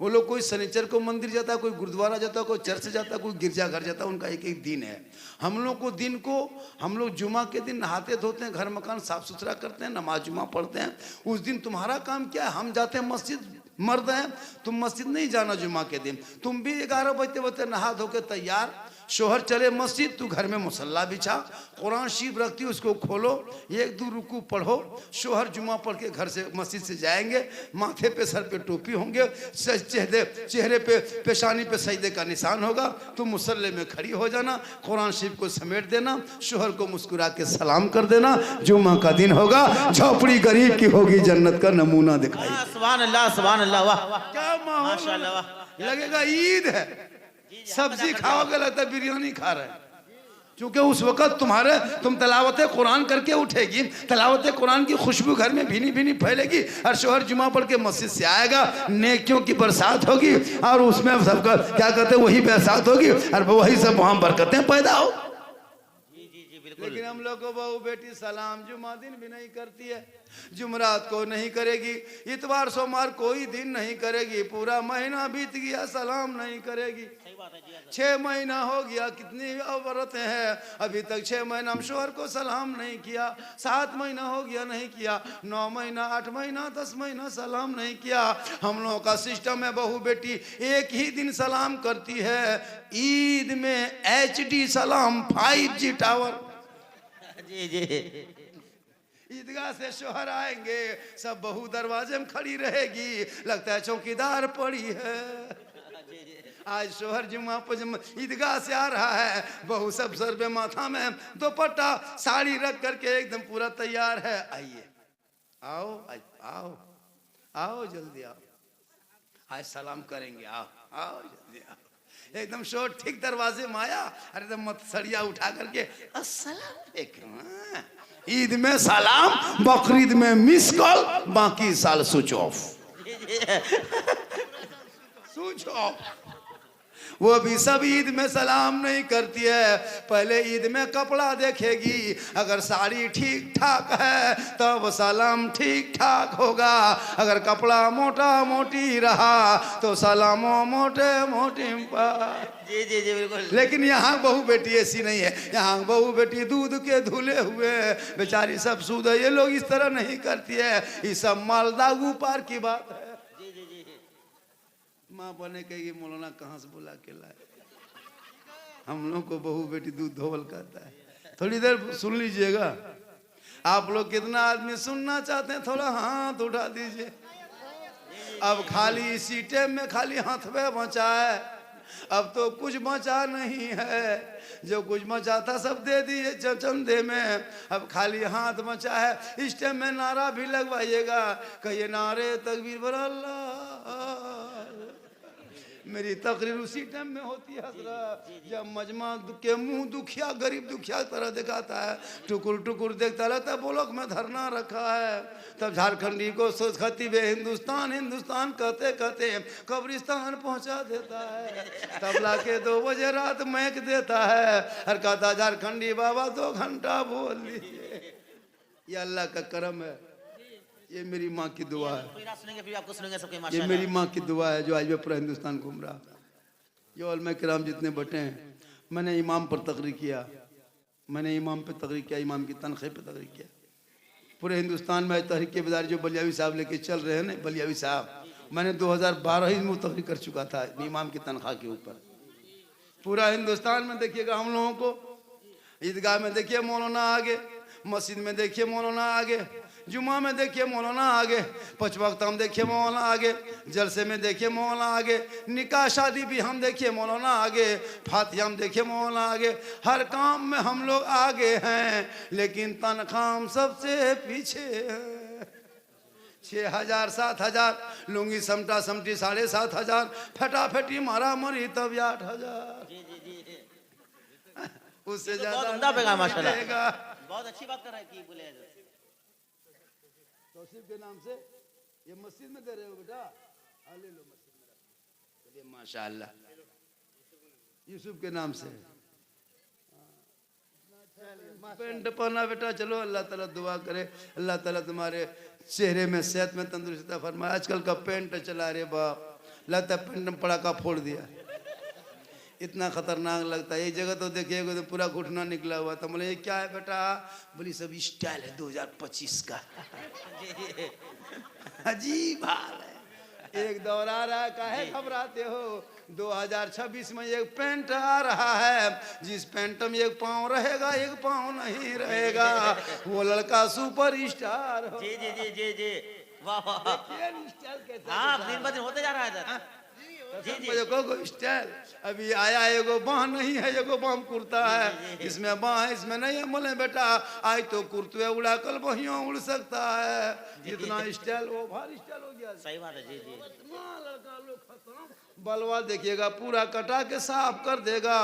वो लोग कोई शनिचर को मंदिर जाता है, कोई गुरुद्वारा जाता है, कोई चर्च जाता है, कोई गिरजाघर जाता है, उनका एक एक दिन है। हम लोग को दिन को, हम लोग जुमा के दिन नहाते धोते हैं, घर मकान साफ सुथरा करते हैं, नमाज जुमा पढ़ते हैं। उस दिन तुम्हारा काम क्या है? हम जाते हैं मस्जिद, मर्द हैं, तुम मस्जिद नहीं जाना जुमा के दिन। तुम भी 11 बजते बजते नहा धो के तैयार, शोहर चले मस्जिद, तू घर में मुसल्ला बिछा, कुरान शरीफ रखती उसको खोलो, 1-2 रुकू पढ़ो। शोहर जुमा पढ़ के घर से मस्जिद से जाएंगे, माथे पे सर पे टोपी होंगे, चेहरे पे पेशानी पे सजदे का निशान होगा, तुम मुसल्ले में खड़ी हो जाना, कुरान शरीफ को समेट देना, शोहर को मुस्कुरा के सलाम कर देना। जुमा का दिन होगा, झोपड़ी गरीब की होगी, जन्नत का नमूना दिखाई। सुभान अल्लाह, सुभान अल्लाह, वाह। क्या माहौल लगेगा, ईद है, सब्जी खाओगे लगता है बिरयानी खा रहे हैं, क्योंकि उस वक्त तुम तलावत कुरान करके उठेगी, तलावत कुरान की खुशबू घर में भीनी भीनी फैलेगी, और शोहर जुमा पढ़ के मस्जिद से आएगा, नेकियों की बरसात होगी, और उसमें सबका क्या कहते हैं वही बरसात होगी, और वही सब वहां बरकतें पैदा हो। लेकिन हम लोग को बहू बेटी सलाम जुमा दिन भी नहीं करती है, जुमरात को नहीं करेगी, इतवार सोमवार कोई दिन नहीं करेगी, पूरा महीना बीत गया सलाम नहीं करेगी। 6 महीना हो गया, कितनी औरतें हैं अभी तक 6 महीना हम शोहर को सलाम नहीं किया, 7 महीना हो गया नहीं किया, 9 महीना 8 महीना 10 महीना सलाम नहीं किया। हम लोगों का सिस्टम है बहू बेटी एक ही दिन सलाम करती है, ईद में HD सलाम 5G टावर। जी। ईदगाह से शोहर आएंगे, सब बहू दरवाजे में खड़ी रहेगी, लगता है चौकीदार पड़ी है। आज शोहर जुमा पर ईदगाह से आ रहा है, बहू सब सर पे माथा में दुपट्टा साड़ी रख करके एकदम पूरा तैयार है। आइए, आओ आओ आओ, जल्दी आओ, आज सलाम करेंगे, आओ आओ जल्दी आओ। एकदम शोर ठीक दरवाजे में आया, अरे एकदम मत सड़िया उठा करके अस्सलाम वालेकुम। ईद में सलाम, बकरीद में मिस कॉल, बाकी साल स्विच ऑफ। Switch off. वो भी सब ईद में सलाम नहीं करती है, पहले ईद में कपड़ा देखेगी, अगर साड़ी ठीक ठाक है तब सलाम ठीक ठाक होगा, अगर कपड़ा मोटा मोटी रहा तो सलामो मोटे मोटी जी बिल्कुल। लेकिन यहाँ बहू बेटी ऐसी नहीं है, यहाँ बहू बेटी दूध के धुले हुए बेचारी सब सूद है, ये लोग इस तरह नहीं करती है, ये सब मालदागू पार की बात है। माँ बने कहेगी मौलाना कहाँ से बुला के लाए, हम लोग को बहू बेटी दूध धोवल कहता है। थोड़ी देर सुन लीजिएगा, आप लोग कितना आदमी सुनना चाहते हैं थोड़ा हाथ उठा दीजिए। अब खाली इसी टाइम में खाली हाथ में बचा है, अब तो कुछ बचा नहीं है, जो कुछ बचा था सब दे दिए चंदे में, अब खाली हाथ बचा है। इस टाइम में नारा भी लगवाइएगा, कहिए नारे तकबीर बर अल्लाह। मेरी तकरीर उसी टाइम में होती है हजरत, जब मजमा के मुंह दुखिया गरीब दुखिया तरह दिखाता है, टुकुर टुकुर देखता रहता है, बोलक में धरना रखा है, तब झारखंडी को सोच खतीब हिंदुस्तान हिंदुस्तान कहते कहते कब्रिस्तान पहुंचा देता है, तब लाके 2 बजे रात महक देता है, हर कहता झारखंडी बाबा 2 घंटा बोल लिए। ये अल्लाह का करम है, ये मेरी माँ की दुआ है, ये मेरी माँ की दुआ है जो आज मैं पूरा हिंदुस्तान घूम रहा। ये उलमा किराम जितने बटे हैं, मैंने इमाम पर तकरीर किया, मैंने इमाम पे तकरीर किया, इमाम की तनख्वाह पे तकरीर किया। पूरे हिंदुस्तान में तहरीक के बेदारी जो बलियावी साहब लेके चल रहे हैं ना, बलियावी साहब, मैंने 2012 ही में तकरीर कर चुका था इमाम की तनख्वाह के ऊपर। पूरा हिंदुस्तान में देखिएगा हम लोगों को, ईदगाह में देखिए मौलाना आगे, मस्जिद में देखिए मौलाना आगे, जुम्मा में देखिए मौलाना आगे, 5 वक्त हम देखिए मौलाना आगे, जलसे में देखिए मौलाना आगे, निकाह शादी भी हम देखिए मौलाना आगे, फातिहा हम देखिए मौलाना आगे। हर काम में हम लोग आगे हैं, लेकिन तनख्वाह हम सबसे पीछे हैं। 6,000 7,000, लुंगी समटा समटी 7,500, फटाफटी मारा मरी तब 8,000। उससे बहुत ज्यादा उम्दा पैगाम माशाल्लाह, मिलेगा। बहुत अच्छी बात कर रहे हैं कि बोले तौसीफ के नाम से ये मस्जिद में दे रहे हो बेटा, ले लो मस्जिद में रख। चलिए माशाअल्लाह, यूसुफ के नाम से पेंट पहना बेटा। चलो अल्लाह ताला दुआ करे, अल्लाह ताला तुम्हारे चेहरे में सेहत में तंदुरुस्ती फरमाए। आजकल का पेंट चला रहे बाप, लगता है पेंट में पड़ाका फोड़ दिया, इतना खतरनाक लगता है। एक जगह तो देखिएगा तो पूरा घुटना निकला हुआ था। बोले ये क्या है बेटा? बोली सब स्टाइल है 2025 का। अजीब हाल है। एक दौर आ रहा है, काहे घबराते हो? 2026 में एक पेंट आ रहा है, जिस पेंट में एक पाँव रहेगा एक पाँव नहीं रहेगा, वो लड़का सुपर स्टार हो। जी जी जी जी जी, वाह वाह, स्टाइल कैसे? हाँ दिन ब दिन होते जा रहा है सर। जी जी, देखो स्टाइल अभी आया, एगो बाह नहीं है, एगो बाम कुर्ता है, इसमें बाह है इसमें नहीं है। बोले बेटा आज तो कुर्ते उड़ा कल बहियों उड़ सकता है, जितना स्टाइल वो भारी स्टाइल हो गया। सही बात है। जी जी, लड़का लोग खत्म। बलवा देखिएगा पूरा कटा के साफ कर देगा,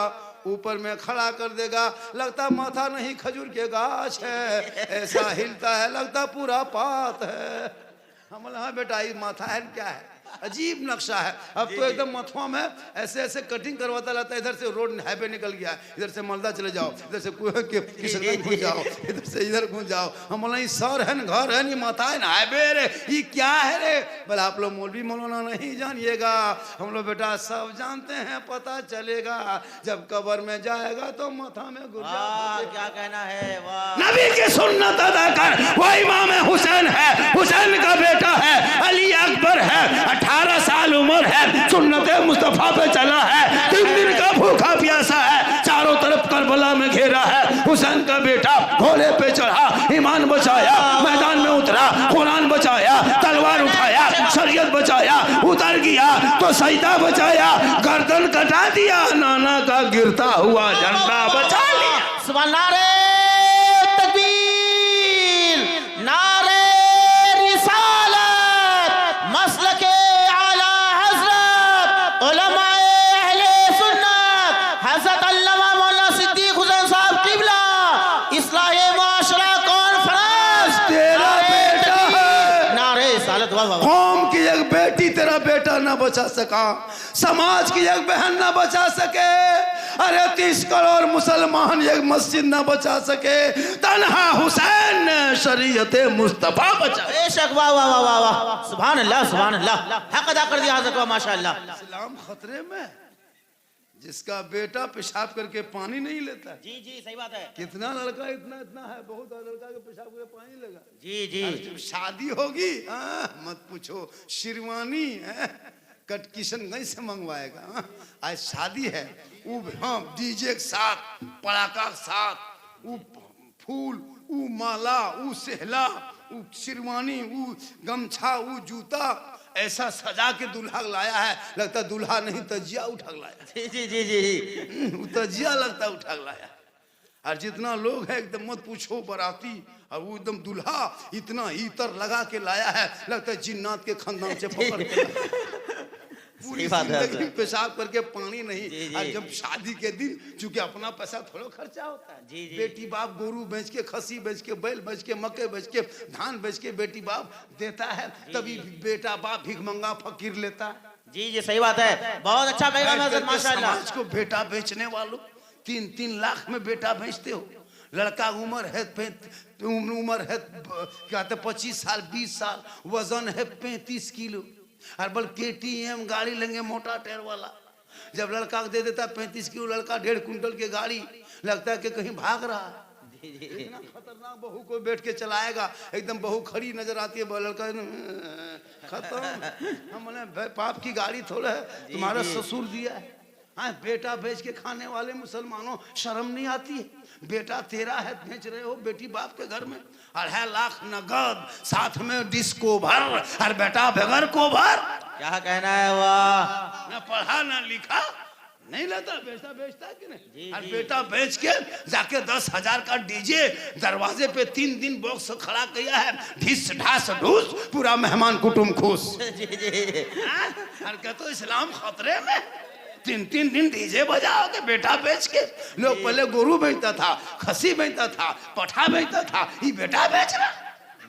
ऊपर में खड़ा कर देगा, लगता माथा नहीं खजूर के गाछ है, ऐसा हिलता है लगता पूरा पात है। हम हाँ बेटा ये माथा है क्या है, अजीब नक्शा है। अब तो एकदम मथुआ में ऐसे ऐसे कटिंग करवाता रहता है। इधर से रोड हाईवे निकल गया, इधर से मालदा चले जाओ, इधर से किशनगंज घुस जाओ, इधर से इधर घुस जाओ। हम बोला ये सर है न घर है न माथा है न हाईवे रे, ये क्या है रे? बोले आप लोग मौलवी मौलाना नहीं जानिएगा, हम लोग बेटा सब जानते हैं, पता चलेगा जब कब्र में जाएगा तो माथा में घुस जाओ। क्या कहना है? वाह, नबी की सुन्नत अदा कर, वो इमाम हुसैन है, हुसैन का बेटा है, अली अकबर है, 18 साल उम्र है, सुन्नत मुस्तफा पे चला है, 3 दिन का भूखा प्यासा है, चारों तरफ करबला में घेरा है। हुसैन का बेटा घोड़े पे चढ़ा, ईमान बचाया, मैदान में उतरा, कुरान बचाया, तलवार उठाया, शरीयत बचाया, उतर गया तो सईदा बचाया, गर्दन कटा दिया, नाना का गिरता हुआ झंडा बचा लिया। सुभान नारे तकबीर, नारे रिसालत, मसलके आला हजरत, उलमाए अहले सुन्नत, हज़रत अल्लामा मौलाना सिद्दीक हुसैन साहब किबला, इस्लाहे माशरा कॉन्फ्रेंस, तेरा बेटा है। नारे रिसालत। वाह वाह, कौम की एक बेटी तेरा बेटा ना बचा सका, समाज की एक बहन ना बचा सके, अरे 30 करोड़ मुसलमान एक मस्जिद ना बचा सके, तन्हा हुसैन ने शरीयत मुस्तफा बचा। बेशक, वाह वाह वाह वाह वाह, सुभान अल्लाह सुभान अल्लाह, हक अदा कर दिया हज़रत, माशाअल्लाह। इस्लाम खतरे में, जिसका बेटा पेशाब करके पानी नहीं लेता है। जी जी, सही बात है। कितना लड़का इतना इतना है, बहुत लड़का के पेशाब करके पानी लेगा। जी जी, जब शादी होगी मत पूछो, शेरवानी किशनगंज से मंगवाएगा। आज शादी है, वो हाँ डीजे के साथ, पड़ाका के साथ, वो फूल, वो माला, वो सेहला, वो शेरवानी, वो गमछा, वो जूता, ऐसा सजा के दूल्हा लाया है, लगता दूल्हा नहीं तजिया उठा लाया। जी जी जी जी, तजिया लगता उठा लाया। और जितना लोग है एकदम मत पूछो, बाराती, और वो एकदम दूल्हा इतना इतर लगा के लाया है, लगता है जिन्नात के खानदान से पकड़ के। पूरी जिंदगी पेशाब करके पानी नहीं। और जब शादी के दिन, चूंकि अपना पैसा थोड़ा खर्चा होता है, जी जी, बेटी बाप गोरू बेच के, खसी बेच के, बैल बेच के, मक्के बेच के, धान बेच के बेटी बाप देता है, तभी बेटा बाप भिख मंगा फकीर लेता है। जी जी, सही बात है। बहुत अच्छा पैगाम है माशाअल्लाह। समाज को बेटा बेचने वालों 3-3 लाख में बेटा बेचते हो। लड़का उम्र है कहते 25 साल 20 साल, वजन है 35 किलो, और बल KTM गाड़ी लेंगे मोटा टायर वाला। जब लड़का दे देता 35 किलो, लड़का 1.5 कुंटल की गाड़ी, लगता है कि कहीं भाग रहा है। इतना खतरनाक बहू को बैठ के चलाएगा, एकदम बहू खड़ी नजर आती है, लड़का खत्म। हम बोले पाप की गाड़ी थोड़ा है, तुम्हारा ससुर दिया है, हाँ, बेटा बेच के खाने वाले मुसलमानों, शर्म नहीं आती है? बेटा तेरा है, बेच रहे हो बेटी बाप के घर में, 2.5 लाख नगद, साथ में डिस्को भर, और बेटा बगैर को भर। क्या कहना है? वाह, न पढ़ा न लिखा, नहीं लेता, बेचता बेचता कि नहीं? और जी। बेटा बेच के जाके 10,000 का डीजे दरवाजे पे 3 दिन बॉक्स खड़ा किया है, ढिस ढास ढूस, पूरा मेहमान कुटुंब खुश। जी जी। हाँ? और कहते इस्लाम खतरे में, 3 दिन डीजे बजाओगे बेटा बेच के। लोग पहले गोरू बेचता था, खसी बेचता था, पठा बेचता था, ये बेटा बेच रहा।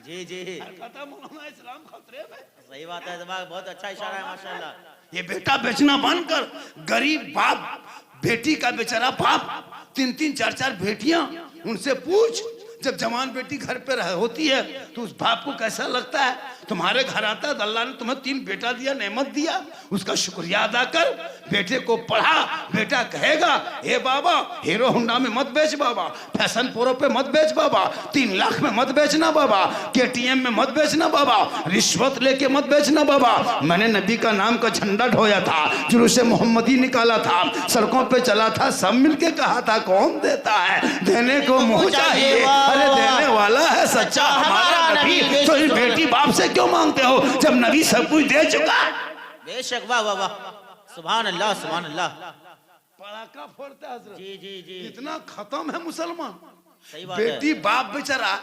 जी जी, खत्म होना, इस्लाम खतरे में। सही बात है, दिमाग बहुत अच्छा इशारा है माशाल्लाह। ये बेटा बेचना बंद कर। गरीब बाप, बेटी का बेचारा बाप, 3-3 4-4 बेटियां, उनसे पूछ, जब जवान बेटी घर पे होती है तो उस बाप को कैसा लगता है? तुम्हारे घर आता है, अल्लाह ने तुम्हें 3 बेटा दिया, नेमत दिया, उसका शुक्रिया अदा कर। बेटे को पढ़ा, बेटा कहेगा हे बाबा हीरो होंडा में मत बेच बाबा, फैशन प्रो पे मत बेच बाबा, 3 लाख में मत बेचना बाबा, KTM में मत बेचना बाबा, रिश्वत लेके मत बेचना बाबा। मैंने नबी का नाम का झंडा ढोया था, जुलूस मोहम्मदी निकाला था, सड़कों पे चला था, सब मिलके कहा था कौन देता है, देने को मुंह चाहिए, अरे देने वाला है सच्चा हमारा नबी। तो इस बेटी बाप से क्यों मांगते हो जब नबी सब कुछ दे चुका? बेशक, वाह वाह वाह, सुभान अल्लाह सुभान अल्लाह। पड़ाका फोड़ते हजरत। जी जी जी, कितना खत्म है मुसलमान। सही बात है। बेटी बाप बेचारा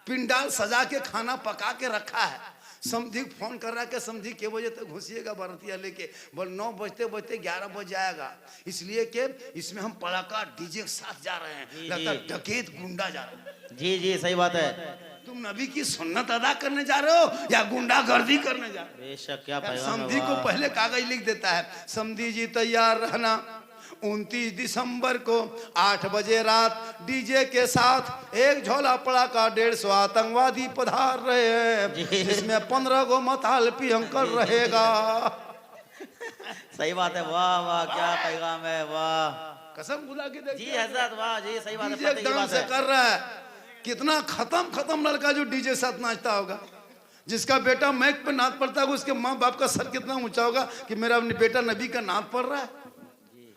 पिंडाल सजा के खाना पका के रखा है, समझी फोन कर रहा है कि समझी के बजे तक घुसिएगा बरतिया लेके, बोल 9 बजते बजते 11 बज जाएगा, इसलिए कि इसमें हम पड़ाका डीजे के साथ जा रहे हैं, लगता है डकैत गुंडा जा रहे हैं। जी जी, सही बात है। तुम नबी की सुन्नत अदा करने जा रहे हो या गुंडागर्दी करने जा रहे हो? बेशक, क्या पैगाम है, समधी को वाह। पहले कागज लिख देता है, समधी जी तैयार रहना, 29 दिसंबर को 8 बजे रात डीजे के साथ एक झोला पड़ाका 150 आतंकवादी पधार रहे हैं, जिसमें 15 गो मताल पियंकर रहेगा। सही बात है, वाह वाह, क्या पैगाम है, वाह। कसम खुदा की देख, जी हजरत, वाह जी, सही बात है, डीजे पते की डांस बात से है। कर रहा है। कितना खत्म लड़का जो डीजे साथ नाचता होगा, जिसका बेटा माइक पे नाच पड़ता होगा, उसके माँ बाप का सर कितना ऊंचा होगा कि मेरा बेटा नबी का नाच पढ़ रहा है।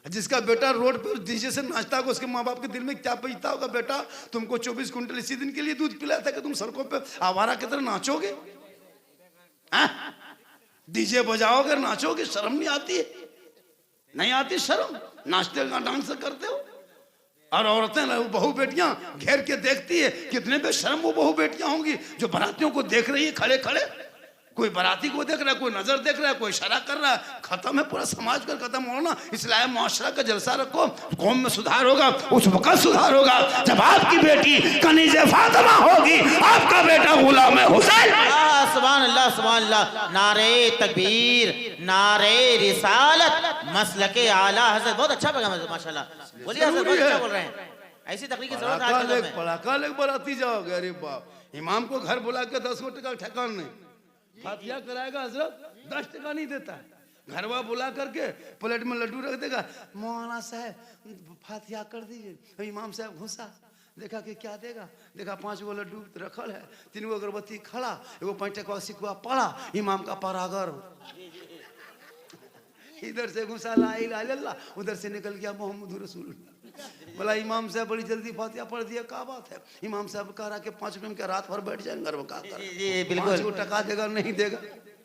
जिसका बेटा रोड पे डीजे से नाचता होगा, उसके माँ बाप के दिल में क्या बीतता होगा, बेटा तुमको 24 कुंटल इसी दिन के लिए दूध पिलाया था कि तुम सड़कों पे आवारा की तरह नाचोगे, डीजे बजाओगे, नाचोगे, शर्म नहीं आती है? नहीं आती शर्म? नाचते डांस करते हो। और औरतें बहू बेटियां घेर के देखती है, कितने बेशर्म वो बहू बेटियां होंगी जो बारातियों को देख रही है खड़े खड़े। कोई बाराती को देख रहा है, कोई नजर देख रहा है, कोई इशारा कर रहा है। खत्म है पूरा समाज का, खत्म होना। इसलिए मुआशरा का जलसा रखो, कौम में सुधार होगा, उस वक्त सुधार होगा जब आपकी बेटी कनीज़े फातिमा होगी, आपका बेटा गुलाम हुसैन। सुभान अल्लाह सुभान अल्लाह। नारे तकबीर, नारे रिसालत, मसलके आला हज़रत। बहुत अच्छा पैगाम है माशाल्लाह, बोलिए हज़रत, बहुत अच्छा बोल रहे हैं। ऐसी तकरीर की जरूरत है आज के दौर में। पड़ाका लेके बाराती जाओगे, अरे बाप, इमाम को घर बुला के 10 टका ठेकान नहीं, फातिया कराएगा हजरत 10 टका नहीं देता है। घरवा बुला करके प्लेट में लड्डू रख देगा, मौलाना साहब फातिया कर दीजिए। इमाम साहब घुसा, देखा कि क्या देगा, देखा 5 गो लड्डू रखल है, 3 गो अगरबत्ती खड़ा, 1 5 टका सिकुआ पड़ा, इमाम का परागर। इधर से घुसा ला इलाहा इल्लल्लाह, उधर से निकल गया मोहम्मद रसूलुल्लाह। बोला इमाम साहब बड़ी जल्दी फातिया पढ़ दिया, क्या बात है? इमाम साहब कह रहा कि 5 रुपये के रात भर बैठ जाएंगे घर में, क्या कर? जी बिल्कुल, 5 टका देगा नहीं देगा,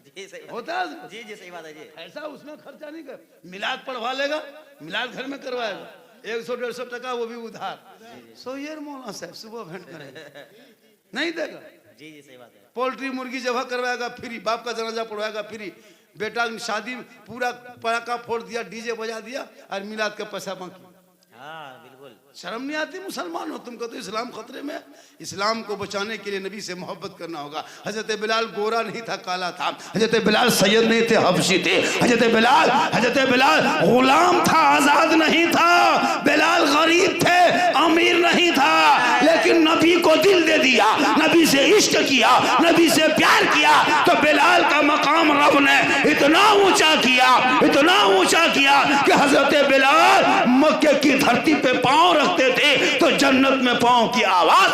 जी सही होता है। जी जी, सही बात है जी। ऐसा उसमें खर्चा नहीं कर, मिलाद पढ़वा लेगा, मिलाद घर में करवाएगा, 100-150 टका वो भी उधार। सो ये मौलाना साहब सुबह भेंट करेंगे, नहीं देगा। जी जी, सही बात है। पोल्ट्री मुर्गी जबा करवाएगा फ्री, बाप का जनाजा पढ़वाएगा फ्री, बेटा शादी पूरा पटाखा फोड़ दिया, डीजे बजा दिया और मिलाद का पैसा बाकी। हाँ बिल्कुल, शर्म नहीं आती? मुसलमान हो तुमको तो इस्लाम खतरे में। इस्लाम को बचाने के लिए नबी से मोहब्बत करना होगा। हजरत बिलाल गोरा नहीं था, काला था। हजरत बिलाल सैयद नहीं थे, हबशी थे। हजरत बिलाल गुलाम था, आजाद नहीं था। बिलाल गरीब थे, अमीर नहीं था, लेकिन नबी को दिल दे दिया, नबी से इश्क किया, नबी से प्यार किया, तो बिलाल का मकाम रब ने इतना ऊंचा किया कि हजरत बिलाल मक्के की धरती पे पांव रखते थे तो जन्नत में पांव की आवाज।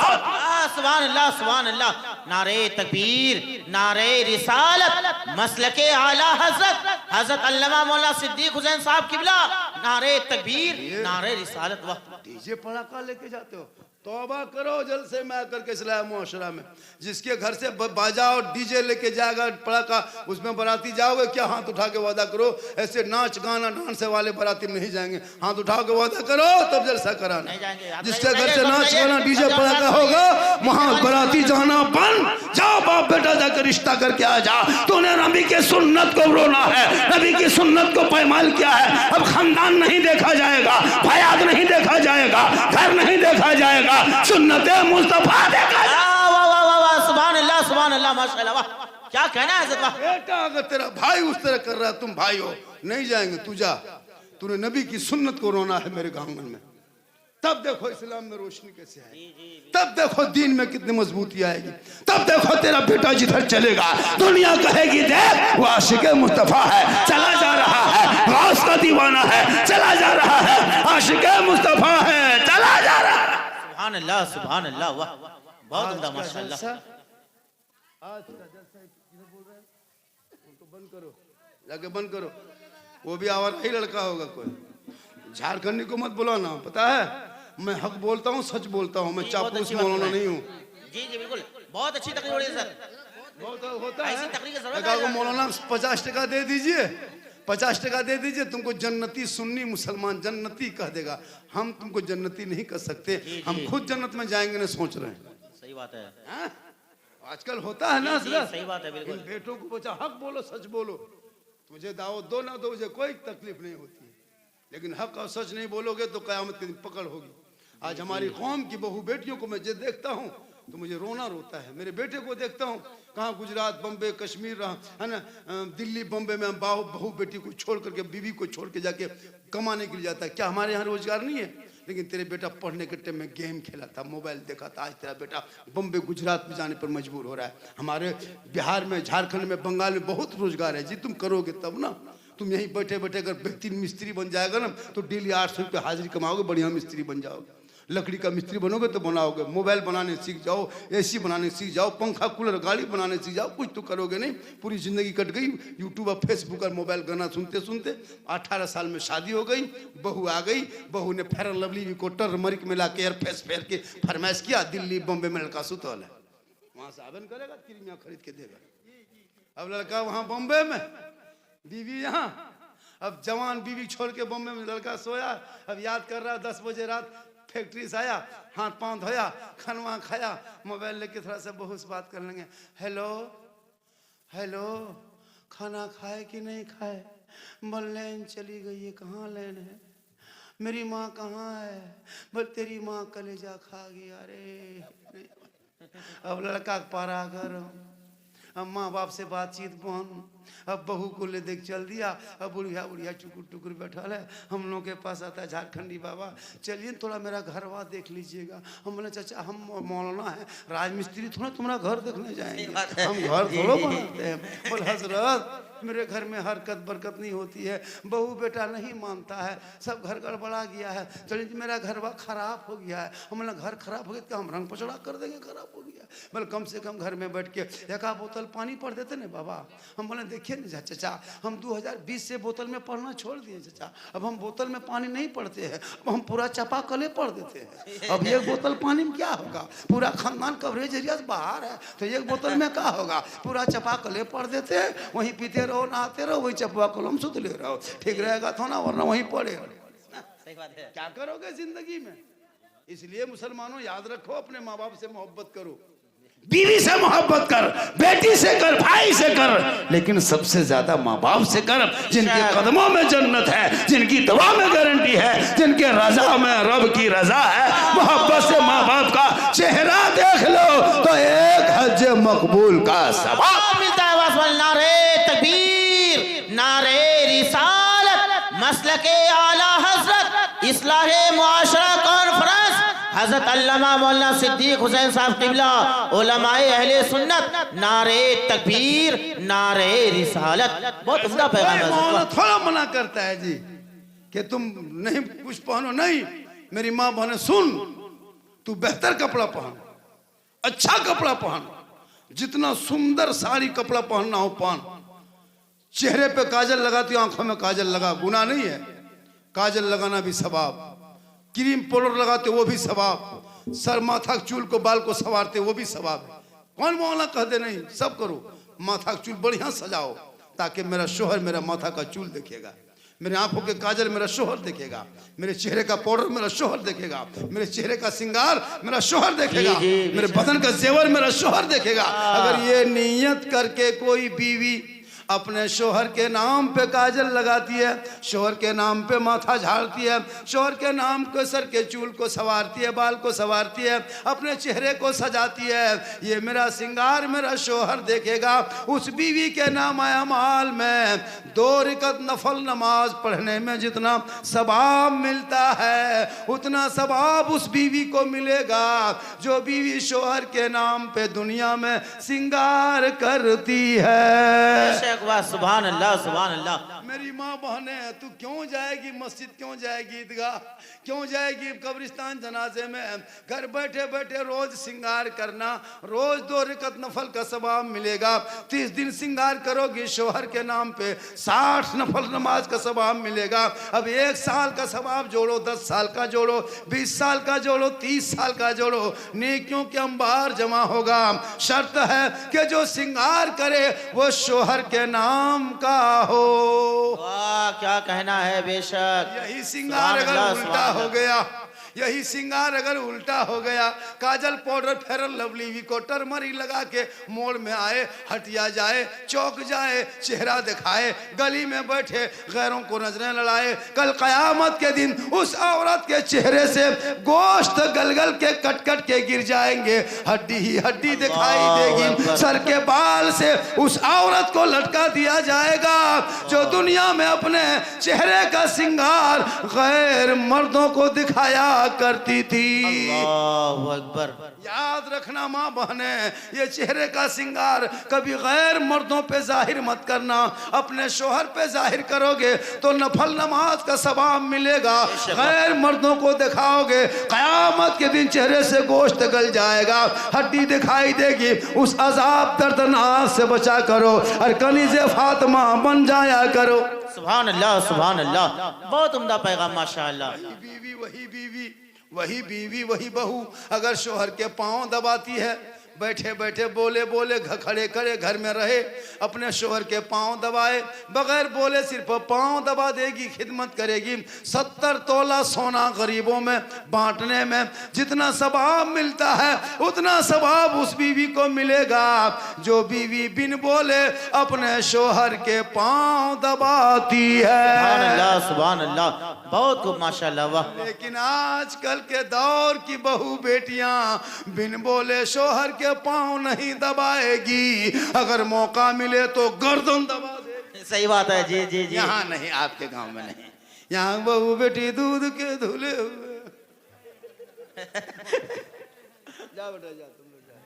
सुभान अल्लाह सुभान अल्लाह। नारे तकबीर, नारे रिसालत, मसलके आला हज़रत अल्लामा मौलाना सिद्दीक हुसैन साहब किबला नारे तकबीर, नारे रिसालत। वाह, डीजे पड़ाका लेके जाते हो, तौबा करो जल्द से मैं करके इस्लाह मुआशरा में। जिसके घर से बाजा और डीजे लेके जाएगा पड़ाका, उसमें बाराती जाओगे क्या? हाथ उठा के वादा करो। ऐसे नाच गाना डांस वाले बाराती में नहीं जाएंगे। हाथ उठा के वादा करो तब जलसा कराना। जिसके घर से नाच गाना डीजे पड़ाका होगा वहां बाराती जाना बंद। जाओ बाप बेटा जाकर रिश्ता करके आ जा। तूने नबी के सुन्नत को रोना है, नबी की सुन्नत को पायमाल किया है। अब खानदान नहीं देखा जाएगा, भयात नहीं देखा जाएगा, घर नहीं देखा जाएगा, सुन्नते मुस्तफा देखा। सुभान अल्लाह, सुभान अल्लाह, माशाअल्लाह। वाह, क्या कहना है वाह। बेटा अगर तेरा भाई उस तरह कर रहा है, तुम भाई हो, नहीं जाएंगे, तू जा। तूने नबी की सुन्नत को रोना है मेरे आंगन में, तब देखो इस्लाम में रोशनी कैसे आएगी, तब देखो दीन में कितनी मजबूती आएगी, तब देखो तेरा बेटा जिधर चलेगा दुनिया कहेगी देख वो आशिक मुस्तफा है, चला जा रहा है, गौस का दीवाना है, चला जा रहा है, आशिक मुस्तफा है, चला जा रहा है। सुभान अल्लाह, सुभान अल्लाह। वाह, बहुत उम्दा, माशाअल्लाह। आज का जलसा किधर बोल रहे हैं? उनको बंद करो, जाके बंद करो। वो भी आवारा ही लड़का होगा कोई। झारखंडी को मत बुलाना, पता है मैं हक बोलता हूँ, सच बोलता हूँ, मैं चापलूस मौलाना नहीं हूँ। जी जी बिल्कुल, बहुत अच्छी तकरीर हो रही है सर। बहुत होता है, ऐसी तकरीर की जरूरत है। मौलाना 50 टका दे दीजिए, 50 टका दे दीजिए, तुमको जन्नती सुन्नी मुसलमान जन्नती कह देगा। हम तुमको जन्नती नहीं कर सकते, हम खुद जन्नत में जाएंगे ना सोच रहे हैं। सही बात है, हाँ? आजकल होता है ना, सही बात है बिल्कुल। बेटों को बचा हक बोलो, सच बोलो, तुझे दावत दो ना दो मुझे कोई तकलीफ नहीं होती है, लेकिन हक और सच नहीं बोलोगे तो कयामत के दिन पकड़ होगी। आज हमारी कौम की बहू बेटियों को मैं जब देखता हूँ तो मुझे रोना रोता है। मेरे बेटे को देखता हूँ, कहाँ गुजरात बम्बे कश्मीर रहा है ना, दिल्ली बम्बे में बहू बेटी को छोड़ करके, बीवी को छोड़ के जाके कमाने के लिए जाता है। क्या हमारे यहाँ रोजगार नहीं है? लेकिन तेरे बेटा पढ़ने के टाइम में गेम खेला था, मोबाइल देखा था, आज तेरा बेटा बम्बे गुजरात में जाने पर मजबूर हो रहा है। हमारे बिहार में, झारखंड में, बंगाल में बहुत रोजगार है जी, तुम करोगे तब ना। तुम यहीं बैठे बैठे अगर बेहतरीन मिस्त्री बन जाएगा ना तो डेली 800 रुपये हाजिरी कमाओगे, बढ़िया मिस्त्री बन जाओगे। लकड़ी का मिस्त्री बनोगे तो बनाओगे, मोबाइल बनाने सीख जाओ, एसी बनाने सीख जाओ, पंखा कूलर गाड़ी बनाने सीख जाओ, कुछ तो करोगे नहीं, पूरी जिंदगी कट गई यूट्यूब और फेसबुक और मोबाइल गाना सुनते सुनते। 18 साल में शादी हो गई, बहू आ गई, बहू ने फेयर एंड लवली को टर्मरिक मिला के एयरफेस फेर के फरमाइश किया, दिल्ली बम्बे में लड़का सुतल है, वहां साबन करेगा, क्रीमिया खरीद के देगा। अब लड़का वहां बम्बे में, बीवी यहाँ। अब जवान बीवी छोड़ के बम्बे में लड़का सोया, अब याद कर रहा, 10 बजे रात फैक्ट्री से आया, हाथ पांव धोया, खाना खाया, मोबाइल लेके थोड़ा सा बहू से बात कर लेंगे। हेलो हेलो, खाना खाए कि नहीं खाए? बोल लेन चली गई है। कहाँ लेन है? मेरी माँ कहाँ है? बोल तेरी माँ कलेजा खा गई। अरे अब लड़का पारा घर, अब माँ बाप से बातचीत बंद, अब बहू को ले देख चल दिया। अब बुढ़िया बुढ़िया चुकुर टुकुर बैठा है, हम लोग के पास आता है झारखंडी बाबा, चलिए थोड़ा मेरा घर वहाँ देख लीजिएगा। हम बोले चाचा हम मौलाना है, राजमिस्त्री थोड़ा तुम्हारा घर देखने जाएंगे, हम घर थोड़ा बनाते हैं। बोल हजरत मेरे घर में हरकत बरकत नहीं होती है, बहू बेटा नहीं मानता है, सब घर गड़बड़ा गया है, चलिए मेरा घर वह खराब हो गया है। हम बोले घर खराब हो गया तो हम रंग पचड़ा कर देंगे, खराब हो गया। बोले कम से कम घर में बैठ के एक बोतल पानी पढ़ देते ना बाबा। हम बोले देखिए ना चाचा, हम 2020 से बोतल में पढ़ना छोड़ दिए चाचा, अब हम बोतल में पानी नहीं पढ़ते हैं, अब हम पूरा चापाकले पढ़ देते हैं। अब एक बोतल पानी में क्या होगा, पूरा खानदान कवरेज एरिया से बाहर है, तो एक बोतल में क्या होगा, पूरा चापाकले पढ़ देते हैं, वहीं पीते रहो, नहाते रहो, वही चपवा कलम सुध ले रहो, ठीक रहेगा तो ना, वरना वहीं पड़े रहो। सही बात है। क्या करोगे जिंदगी में? इसलिए मुसलमानों याद रखो, अपने माँ बाप से मोहब्बत करो, बीवी से मोहब्बत कर, बेटी से कर, भाई से कर, लेकिन सबसे ज्यादा माँ बाप से कर, जिनके कदमों में जन्नत है, जिनकी दुआ में गारंटी है, जिनके रजा में रब की रजा है। मोहब्बत से माँ बाप का चेहरा देख लो तो एक हज मकबूल का सवाब मिलता है। नारे तकबीर, नारे रिसालत, मसलके आला हजरत, इस्लाहे मुआशरा कॉन्फ्रेंस, हजरत अल्लामा मौलाना सिद्दीक हुसैन साहब किबला, उलमाए अहले सुन्नत, नारे तकबीर, नारे रिसालत। बहुत उम्दा पैगाम है। मौलाना थोड़ा मना करता है जी कि तुम नहीं कुछ पहनो, नहीं, मेरी माँ बहने सुन, तू बेहतर कपड़ा पहन, अच्छा कपड़ा पहन, जितना सुंदर साड़ी कपड़ा पहनना हो पहन, चेहरे पे काजल लगाती, आंखों में काजल लगा, गुनाह नहीं है, काजल लगाना भी सवाब, क्रीम पाउडर लगाते वो भी सवाब, सर माथा चूल को बाल को संवारते वो भी सवाब है। कौन मौला कह दे नहीं, सब करो। माथा चूल बढ़िया सजाओ ताकि मेरा शोहर मेरा माथा का चूल देखेगा, मेरे आंखों के काजल मेरा शोहर देखेगा, मेरे चेहरे का पाउडर मेरा शोहर देखेगा, मेरे चेहरे का श्रृंगार मेरा शोहर देखेगा, मेरे बदन का जेवर मेरा शोहर देखेगा। अगर ये नियत करके कोई बीवी अपने शोहर के नाम पे काजल लगाती है, शोहर के नाम पे माथा झाड़ती है, शोहर के नाम के सर के चूल को संवारती है, बाल को संवारती है, अपने चेहरे को सजाती है, ये मेरा श्रृंगार मेरा शोहर देखेगा। उस बीवी के नाम अमाल में 2 रकात नफल नमाज पढ़ने में जितना सवाब मिलता है उतना सवाब उस बीवी को मिलेगा जो बीवी शोहर के नाम पे दुनिया में श्रृंगार करती है। सुभान अल्लाह सुभान अल्लाह। मेरी माँ बहने, तू क्यों जाएगी मस्जिद, क्यों जाएगी ईदगाह, क्यों जाएगी कब्रिस्तान जनाजे में? घर बैठे बैठे रोज श्रृंगार करना, रोज 2 रकात नफल का सवाब मिलेगा। 30 दिन श्रृंगार करोगी शोहर के नाम पे 60 नफल नमाज का सवाब मिलेगा। अब 1 साल का सवाब जोड़ो, 10 साल का जोड़ो, 20 साल का जोड़ो, 30 साल का जोड़ो, नेकियों के अंबार जमा होगा। शर्त है कि जो श्रृंगार करे वो शोहर के नाम का हो। वाह क्या कहना है, बेशक। यही श्रृंगार अगर उल्टा हो गया, यही श्रृंगार अगर उल्टा हो गया, काजल पाउडर फेयर लवली को टरमरी लगा के मोड़ में आए, हटिया जाए, चौक जाए, चेहरा दिखाए, गली में बैठे गैरों को नजरें लड़ाए, कल कयामत के दिन उस औरत के चेहरे से गोश्त गलगल के कट कट के गिर जाएंगे, हड्डी ही हड्डी दिखाई देगी। सर के बाल से उस औरत को लटका दिया जाएगा जो दुनिया में अपने चेहरे का श्रृंगार गैर मर्दों को दिखाया करती थी। अल्लाहु अकबर। याद रखना माँ बहने, ये चेहरे का श्रृंगार कभी गैर मर्दों पे जाहिर मत करना। अपने शोहर पे जाहिर करोगे तो नफल नमाज का सवाब मिलेगा, गैर मर्दों को दिखाओगे कयामत के दिन चेहरे से गोश्त गल जाएगा, हड्डी दिखाई देगी। उस अजाब दर्दनाक से बचा करो और कनीज़े फातिमा बन जाया करो। सुभान अल्लाह सुभान अल्लाह। बहुत उम्दा पैगाम माशाअल्लाह। वही बीवी वही बहू अगर शोहर के पांव दबाती है, बैठे बैठे बोले बोले खड़े खड़े घर में रहे, अपने शोहर के पांव दबाए, बगैर बोले सिर्फ पांव दबा देगी, खिदमत करेगी। 70 तोला सोना गरीबों में बांटने में जितना सवाब मिलता है उतना सवाब उस बीवी को मिलेगा जो बीवी बिन बोले अपने शोहर के पांव दबाती है। सुभान अल्लाह सुभान अल्लाह। बहुत खूब माशाअल्लाह। वाह। लेकिन आजकल के दौर की बहू बेटियां बिन बोले शोहर के पांव नहीं दबाएगी, अगर मौका मिले तो गर्दन दबा दे। सही बात है जी जी जी। यहाँ नहीं, आपके गांव में नहीं, यहाँ बहू बेटी दूध के धुले हुए। जा बेटा जा, तुम लोग जा।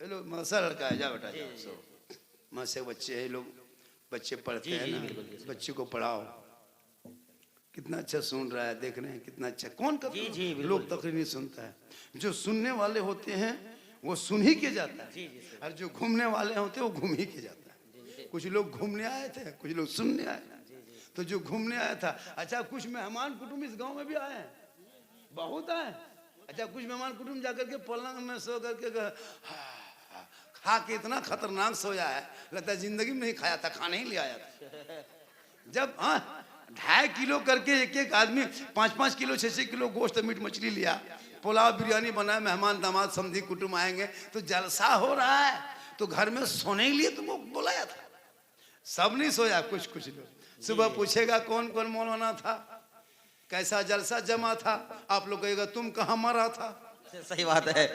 ये लोग मसा लड़का है, जा बेटा जा। माँ से बच्चे हैं, लोग बच्चे पढ़ते हैं ना, बच्चे को पढ़ाओ। कितना अच्छा सुन रहा है, देख रहे हैं कितना अच्छा। कौन कहता है लोग तकरीर नहीं सुनता है, जो सुनने वाले होते हैं वो सुन ही के जाता है, और जो घूमने वाले होते हैं वो घूम ही के जाता है। कुछ लोग घूमने आए थे, कुछ लोग सुनने आए, तो जो घूमने आया था, अच्छा कुछ मेहमान कुटुंब इस गांव में भी आए हैं, बहुत आए। अच्छा कुछ मेहमान कुटुंब जाकर के पलंग में सो करके खा के इतना खतरनाक सोया है, लगता है जिंदगी में नहीं खाया था, खाने ही ले आया था। जब 2.5 किलो करके एक एक आदमी 5-5 किलो 6-6 किलो गोश्त मीट मछली लिया, पुलाव बिरयानी बनाया, मेहमान दामाद समधी कुटुंब आएंगे तो जलसा हो रहा है, तो घर में सोने के लिए तुमको बुलाया था। सब नहीं सोया, कुछ कुछ लोग। सुबह पूछेगा कौन कौन मौलाना था, कैसा जलसा जमा था, आप लोग कहेगा तुम कहाँ मरा था। सही बात है।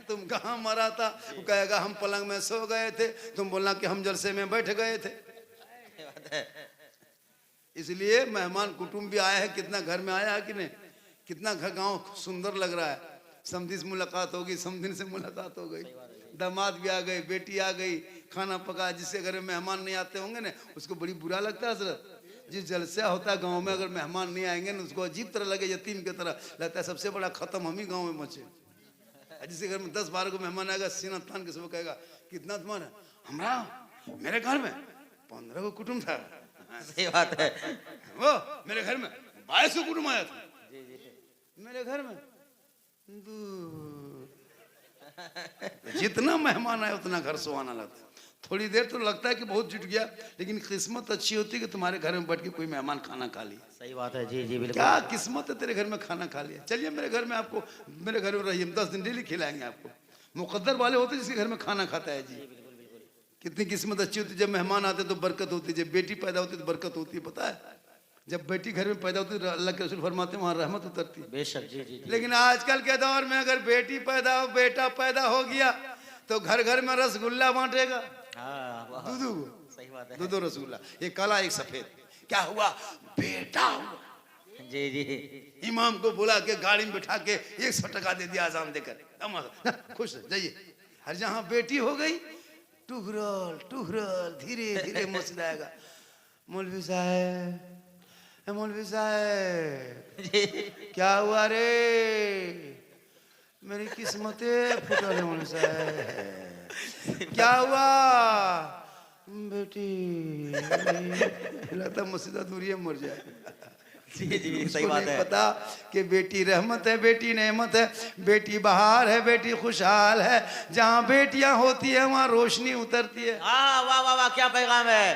तुम कहाँ मरा था, वो कहेगा हम पलंग में सो गए थे, तुम बोलना कि हम जलसे में बैठ गए थे। इसलिए मेहमान कुटुंब भी आए हैं, कितना घर में आया है कि नहीं, कितना घर गांव सुंदर लग रहा है। समधी से मुलाकात होगी, समधिन से मुलाकात हो गई, दामाद भी आ गए, बेटी आ गई, खाना पका। जिसके घर में मेहमान नहीं आते होंगे ना उसको बड़ी बुरा लगता है हजरत। जिस जलसा होता है गांव में अगर मेहमान नहीं आएंगे ना उसको अजीब तरह लगे, यतीम की तरह लगता है सबसे बड़ा खत्म हम ही गाँव में मचे। जिसके घर में 10-12 को मेहमान आएगा, सीना तान के सुबह कहेगा कितना तुम्हारा, हमारा मेरे घर में 15 को कुटुंब था। सही बात है। वो मेरे घर में 22 कुटुंब आया था, मेरे घर में जितना मेहमान आए उतना घर सुहाना लगता है। थोड़ी देर तो लगता है कि बहुत जुट गया, लेकिन किस्मत अच्छी होती है कि तुम्हारे घर में बैठ के कोई मेहमान खाना खा लिया। सही बात है। जी जी बिल्कुल। क्या किस्मत है तेरे घर में खाना खा लिया। चलिए मेरे घर में आपको, मेरे घर में रहिए, 10 दिन डेली खिलाएंगे आपको। मुकद्दर वाले होते जिसके घर में खाना खाता है जी। कितनी किस्मत अच्छी होती है, जब मेहमान आते तो बरकत होती है, जब बेटी पैदा होती है तो बरकत होती है। पता है जब बेटी घर में पैदा होती है अल्लाह के रसूल फरमाते हैं वहाँ रहमत उतरती है। बेशक। जी जी। लेकिन आजकल के दौर में अगर बेटी पैदा हो, बेटा पैदा हो गया तो घर घर में रसगुल्ला बांटेगा। हाँ दूधू, सही बात है। दूधू रसगुल्ला, एक काला एक सफेद। क्या हुआ? बेटा हुआ। जी जी। इमाम को बुला के गाड़ी में बिठा के 100 टका दे दिया आजान देकर, खुश जाइए। हर जहाँ बेटी हो गई टुहरल टुहरल, धीरे धीरे मस्जिद आएगा। मौलवी साहब, मौलवी साहब क्या हुआ रे? मेरी किस्मतें फुटल है मौलवी साहब। क्या हुआ? बेटी लगता मस्जिद दूरी है, मर जाए। जी जी सही बात है। पता कि बेटी रहमत है, बेटी नेमत है, बेटी बहार है, बेटी खुशहाल है। जहाँ बेटियां होती है वहाँ रोशनी उतरती है। हाँ वाह वाह वाह, क्या पैगाम है,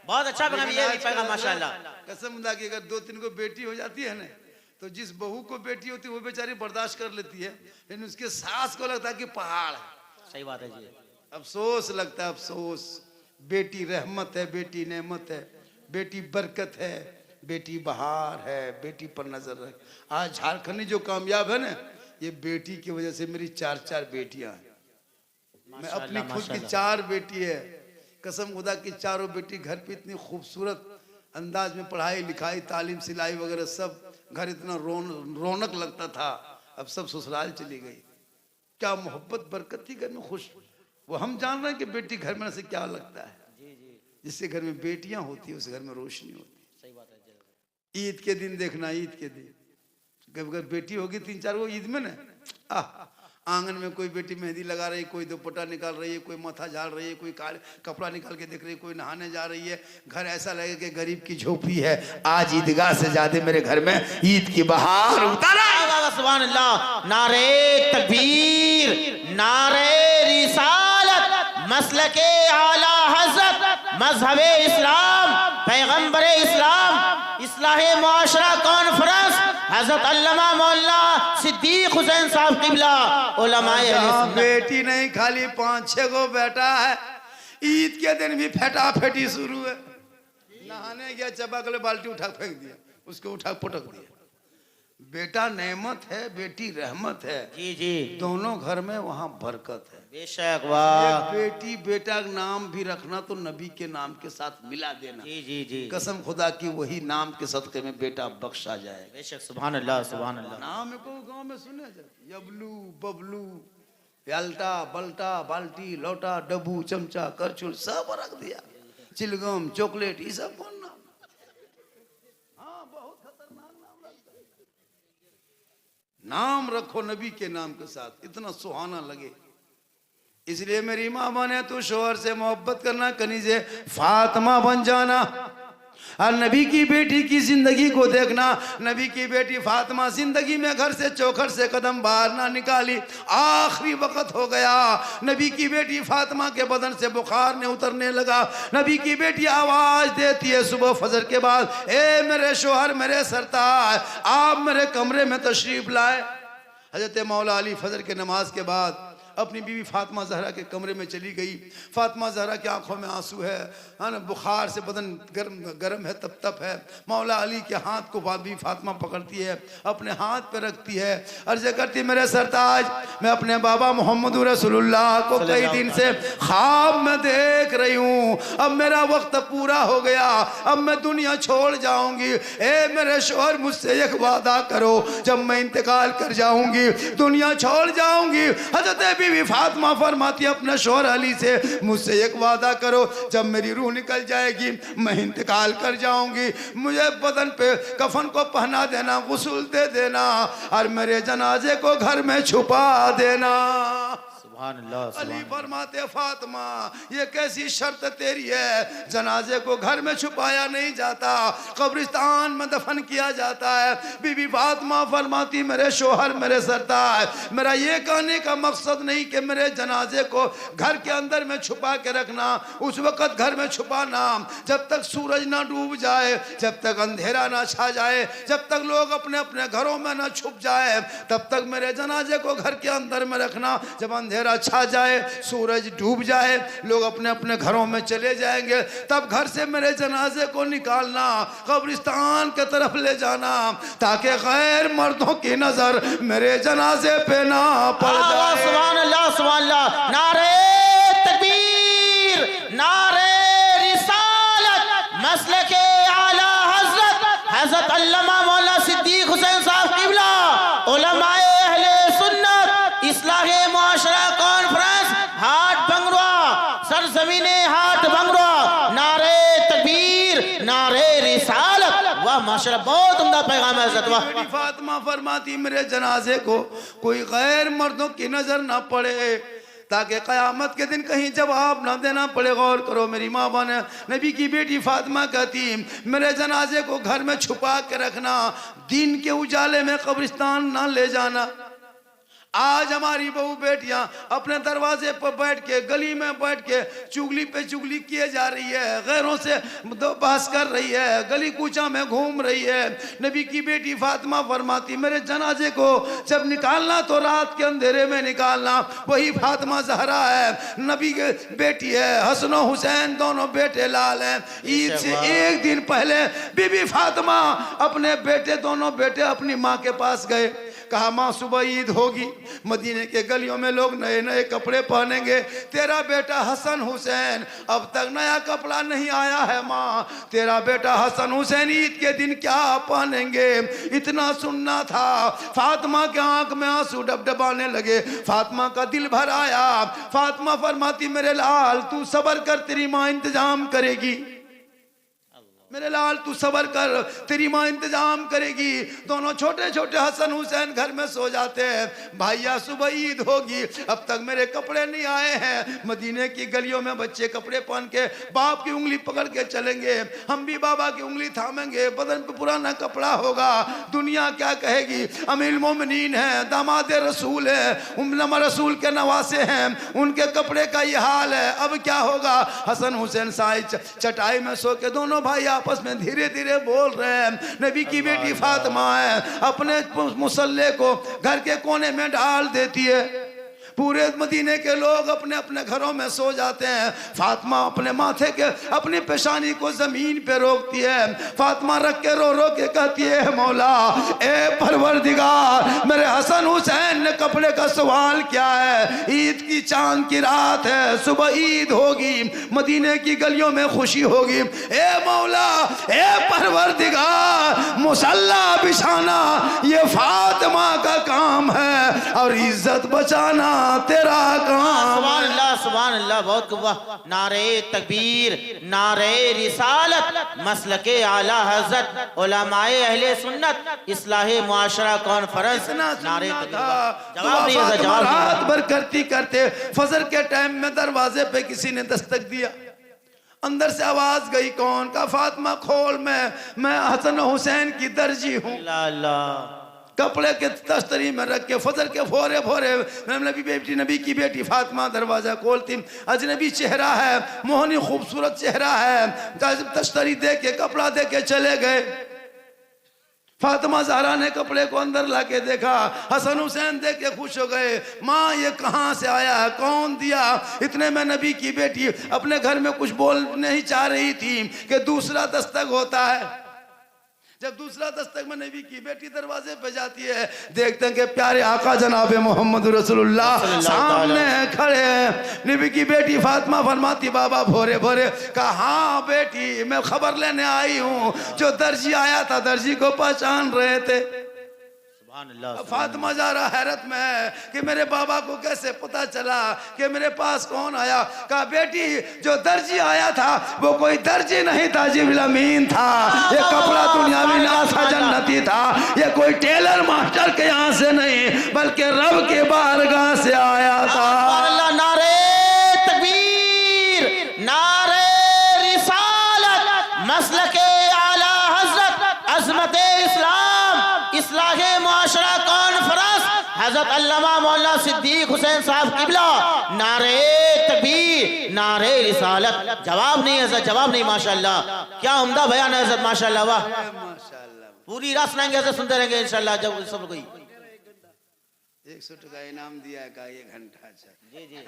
बहुत अच्छा पैगाम। ये भी पैगाम माशाल्लाह। कसम खुदा की अगर 2-3 को बेटी हो जाती है ना, तो जिस बहू को बेटी होती है वो बेचारी बर्दाश्त कर लेती है, लेकिन उसके सास को लगता है कि पहाड़ है। सही बात है जी। अफसोस लगता है, अफसोस। बेटी रहमत है, बेटी नेमत है, बेटी बरकत है, बेटी बहार है। बेटी पर नजर रख। आज झारखंड जो कामयाब है ना, ये बेटी की वजह से। मेरी 4 बेटियां हैं। मैं अपनी खुद की 4 बेटी है। कसम खुदा की चारों बेटी घर पे इतनी खूबसूरत अंदाज में पढ़ाई लिखाई तालीम सिलाई वगैरह सब, घर इतना रौनक लगता था। अब सब ससुराल चली गई। क्या मोहब्बत बरकत थी घर में, खुश। वो हम जान रहे हैं कि बेटी घर में से क्या लगता है। जिससे घर में बेटियां होती है उस घर में रोशनी होती है। सही बात है। ईद के दिन देखना, ईद के दिन अगर बेटी होगी 3-4 वो ईद में ना, आंगन में कोई बेटी मेहंदी लगा रही है, कोई दुपट्टा निकाल रही है, कोई माथा झाड़ रही है, कोई कपड़ा निकाल के देख रही है, कोई नहाने जा रही है। घर ऐसा लगे कि गरीब की झोपड़ी है। आज ईदगाह से ज्यादा मेरे घर में ईद की बहार उतारा। सुभान अल्लाह। नारे तकबीर, नारे रिसालत, मसलके आला हज़रत, मज़हबे इस्लाम, पैगंबरे इस्लाम, इस्लाहे मुआशरा कॉन्फ्रेंस, हज़रत अल्लामा मौलाना सिद्दीक हुसैन साहब किबला, उलमाए अहले सुन्नत। बेटी नहीं, खाली 5-6 को बेटा है। ईद के दिन भी फेटा फेटी शुरू है। नहाने गया, चपाकले बाल्टी उठा फेंक दिया, उसको उठा पटक दिया। बेटा नेमत है, बेटी रहमत है। जी जी। दोनों घर में वहाँ बरकत है। बेशक वाह। बेटी बेटा का नाम भी रखना तो नबी के नाम के साथ मिला देना। जी जी जी। कसम खुदा की वही नाम के सदके में बेटा बख्शा जाए। बेशक सुभान अल्लाह सुभान अल्लाह। नाम को गांव में सुने जाए, यबलू बबलू, याल्टा बल्टा, बाल्टी लोटा, डब्बू चमचा करछुल सब रख दिया। चिलगम चॉकलेट ये सब कौन नाम? हाँ बहुत खतरनाक नाम रखता है। नाम रखो नबी के नाम के साथ, इतना सुहाना लगे। इसलिए मेरी माँ बने तो शोहर से मोहब्बत करना, कनीज़े फातिमा बन जाना। और नबी की बेटी की जिंदगी को देखना। नबी की बेटी फातिमा जिंदगी में घर से चौखट से कदम बाहर ना निकाली। आखिरी वक्त हो गया, नबी की बेटी फातिमा के बदन से बुखार ने उतरने लगा। नबी की बेटी आवाज देती है सुबह फजर के बाद, ए मेरे शोहर, मेरे सरताज, आप मेरे कमरे में तशरीफ लाए। हजरत मौला अली फजर के नमाज के बाद अपनी बीवी फातिमा जहरा के कमरे में चली गई। फातिमा जहरा की आंखों में आंसू है ना, बुखार से बदन गर्म है, तप है। मौला अली के हाथ को बीवी फातिमा पकड़ती है, अपने हाथ पे रखती है, अर्ज़ करती है, मेरे सरताज, मैं अपने बाबा मोहम्मद रसूलुल्लाह को कई दिन से ख्वाब में देख रही हूँ। अब मेरा वक्त पूरा हो गया, अब मैं दुनिया छोड़ जाऊंगी। ए मेरे शोहर, मुझसे एक वादा करो, जब मैं इंतकाल कर जाऊंगी, दुनिया छोड़ जाऊंगी। हजरत बीवी फातिमा फरमाती अपने शोहर अली से, मुझसे एक वादा करो, जब मेरी रूह निकल जाएगी, मैं इंतकाल कर जाऊंगी, मुझे बदन पे कफन को पहना देना, गुस्ल दे देना और मेरे जनाजे को घर में छुपा देना। सुभान अल्लाह, सुभान अली अल्लाह। फरमाते फातिमा ये कैसी शर्त तेरी है, जनाजे को घर में छुपाया नहीं जाता, कब्रिस्तान में दफन किया जाता है। बीबी फातिमा फरमाती मेरे शोहर मेरे सरताज, मेरा ये कहने का मकसद नहीं कि मेरे जनाजे को घर के अंदर में छुपा के रखना, उस वक्त घर में छुपाना जब तक सूरज ना डूब जाए, जब तक अंधेरा ना छा जाए, जब तक लोग अपने अपने घरों में ना छुप जाए, तब तक मेरे जनाजे को घर के अंदर में रखना। जब अंधेरा छा जाए, सूरज डूब जाए, लोग अपने अपने घरों में चले जाएंगे, तब घर से मेरे जनाजे को निकालना, कब्रिस्तान के तरफ ले जाना, ताकि गैर मर्दों की नजर मेरे जनाजे पे ना पड़ जाए। सुभान अल्लाह, सुभान अल्लाह। नारे तकबीर, नारे रिसालत, मसलके आला हज़रत अल्लामा मौलाना सिद्दीक हुसैन साहब किबला, उलमाए अहले सुन्नत, इस्लाहे मुआशरा कॉन्फ्रेंस, हाट बंगरा, सरजमीने हाट बंगरा। नारे तकबीर, नारे रिसालत। वाह माशाल्लाह, बहुत उम्दा पैगाम है हज़रत। वाह। बेटी फातिमा फरमाती मेरे जनाजे को कोई गैर मर्दों की नजर ना पड़े, ताकि क़यामत के दिन कहीं जवाब ना देना पड़े। गौर करो, मेरी माँ बने नबी की बेटी फातिमा कहती मेरे जनाजे को घर में छुपा के रखना, दिन के उजाले में कब्रिस्तान ना ले जाना। आज हमारी बहू बेटियां अपने दरवाजे पर बैठ के, गली में बैठ के चुगली पे चुगली किए जा रही है, गैरों से बहस कर रही है, गली कूचा में घूम रही है। नबी की बेटी फातिमा फरमाती मेरे जनाजे को जब निकालना तो रात के अंधेरे में निकालना। वही फातिमा जहरा है, नबी की बेटी है, हसन हुसैन दोनों बेटे लाल हैं। ईद से एक दिन पहले बीबी फातिमा अपने बेटे, दोनों बेटे अपनी माँ के पास गए, कहा माँ सुबह ईद होगी, मदीने के गलियों में लोग नए नए कपड़े पहनेंगे, तेरा बेटा हसन हुसैन अब तक नया कपड़ा नहीं आया है माँ, तेरा बेटा हसन हुसैन ईद के दिन क्या पहनेंगे। इतना सुनना था। फातिमा के आंख में आंसू डबडबाने लगे, फातिमा का दिल भर आया। फातिमा फरमाती मेरे लाल तू सब्र कर, तेरी माँ इंतजाम करेगी, मेरे लाल तू सबर कर, तेरी माँ इंतजाम करेगी। दोनों छोटे छोटे हसन हुसैन घर में सो जाते हैं। भैया सुबह ईद होगी, अब तक मेरे कपड़े नहीं आए हैं। मदीने की गलियों में बच्चे कपड़े पहन के बाप की उंगली पकड़ के चलेंगे, हम भी बाबा की उंगली थामेंगे, बदन पे पुराना कपड़ा होगा, दुनिया क्या कहेगी। अमीर मोमिनीन है, दामाद रसूल है, उम्मा रसूल के नवासे हैं, उनके कपड़े का ये हाल है, अब क्या होगा। हसन हुसैन साई चटाई में सो के दोनों भाई आपस में धीरे धीरे बोल रहे हैं। नबी की बेटी फातिमा है, अपने मुसल्ले को घर के कोने में डाल देती है। पूरे मदीने के लोग अपने अपने घरों में सो जाते हैं। फातिमा अपने माथे के, अपनी पेशानी को जमीन पे रोकती है। फातिमा रख के रो रो के कहती है मौला ए परवरदिगार, मेरे हसन हुसैन ने कपड़े का सवाल क्या है। ईद की चांद की रात है, सुबह ईद होगी, मदीने की गलियों में खुशी होगी। ए मौला ए परवरदिगार, मुसल्ला बिछाना ये फातिमा का काम है और इज्जत बचाना तेरा काम। सुभान अल्लाह, सुभान अल्लाह, बहुत वाह। नारे तकबीर, नारे रिसालत, मसलके आला हज़रत, उलमाए अहले सुन्नत, इस्लाहे मुआशरा कॉन्फ्रेंस। नारे तकबीर। जवाब रात भर करती करते फजर के टाइम में दरवाजे पे किसी ने दस्तक दिया। अंदर से आवाज गई, कौन? का फातिमा खोल, मैं हसन हुसैन की दर्जी हूँ। कपड़े के तस्तरी में रख के फजर के फोरे फोरे नबी की बेटी फातिमा दरवाजा खोलती। अजनबी चेहरा है, मोहनी खूबसूरत चेहरा है, तस्तरी दे के कपड़ा दे के चले गए। फातिमा ज़हरा ने कपड़े को अंदर लाके देखा, हसन हुसैन देख के खुश हो गए। माँ ये कहाँ से आया है, कौन दिया? इतने में नबी की बेटी अपने घर में कुछ बोल नहीं चाह रही थी कि दूसरा दस्तक होता है। जब दूसरा दस्तक में नबी की बेटी दरवाजे पे जाती है, देखते हैं कि प्यारे आका जनाब मोहम्मद रसूलुल्लाह सामने खड़े हैं। नबी की बेटी फातिमा फरमाती बाबा भोरे भोरे, कहा हाँ बेटी मैं खबर लेने आई हूँ, जो दर्जी आया था दर्जी को पहचान रहे थे। फातिमा ज़हरा हैरत में है कि मेरे बाबा को कैसे पता चला कि मेरे पास कौन आया। कहा बेटी जो दर्जी आया था वो कोई दर्जी नहीं था, जिब्रील अमीन था। ये कपड़ा दुनियावी नासा जन्नती था, ये कोई टेलर मास्टर के यहाँ से नहीं बल्कि रब के बारगाह से आया था। मसलके आला हजरत अजमत इस्लाम इस्लाहे मुआशरा कॉन्फ्रेंस हजरत अल्लामा मौलाना सिद्दीक हुसैन साहब किबला नारे तकबीर नारे रिसालत। जवाब नहीं हजरत, जवाब नहीं। माशाल्लाह, क्या उम्दा बयान है हजरत, माशाल्लाह, वाह। माशाल्लाह, पूरी रात सुनाएंगे हजरत, सुनते रहेंगे इंशाल्लाह। जब सब कोई 100 टका इनाम दिया का 1 घंटा। अच्छा जी जी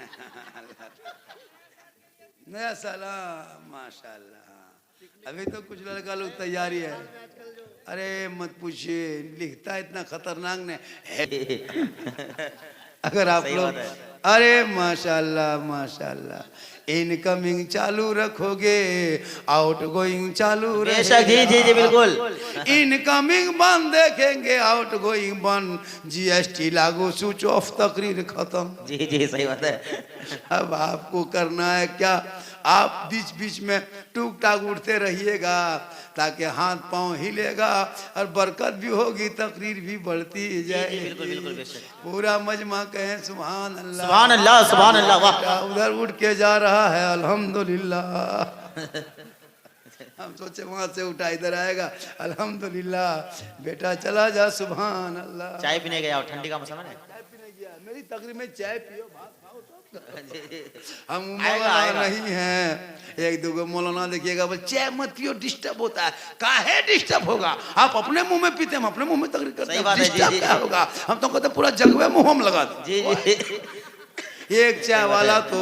नया सलाम, माशाल्लाह। अभी तो कुछ लड़का लोग तैयारी है। अरे मत पूछिए, लिखता है इतना खतरनाक ने अगर आप लोग, अरे माशाल्लाह माशाल्लाह, इनकमिंग चालू रखोगे आउट गोइंग चालू बेशक, जी जी जी बिल्कुल। इनकमिंग बंद देखेंगे आउट गोइंग बंद, जीएसटी लागू स्विच ऑफ तकरीर खत्म। जी जी सही बात है। अब आपको करना है क्या, आप बीच बीच में टूक टाक उठते रहिएगा ताकि हाथ पांव हिलेगा और बरकत भी होगी, तकरीर भी बढ़ती जाए। बिल्कुल बिल्कुल बेशक। पूरा मजमा कहें सुभान अल्लाह, सुभान अल्लाह, सुभान अल्लाह, वाह। उधर उठ के जा रहा है अल्हम्दुलिल्लाह। हम सोचे वहां से उठा इधर आएगा, अल्हम्दुलिल्लाह। बेटा चला जा, सुभान अल्लाह। चाय पीने गया, ठंडी का मौसम है। चाय पीने गया, मेरी तकरीर में चाय पियो, भात खाओ सब। हम आएगा, मौलाना नहीं हैं। एक दो मौलाना देखिएगा बस चाय मत पियो, डिस्टर्ब होता है। काहे डिस्टर्ब होगा, आप अपने मुंह में पीते, हम अपने मुंह में तकरीर करते हैं, डिस्टर्ब क्या होगा। हम तो कहते पूरा जगवे मुंह हम लगा दें। जी जी एक चाय वाला तो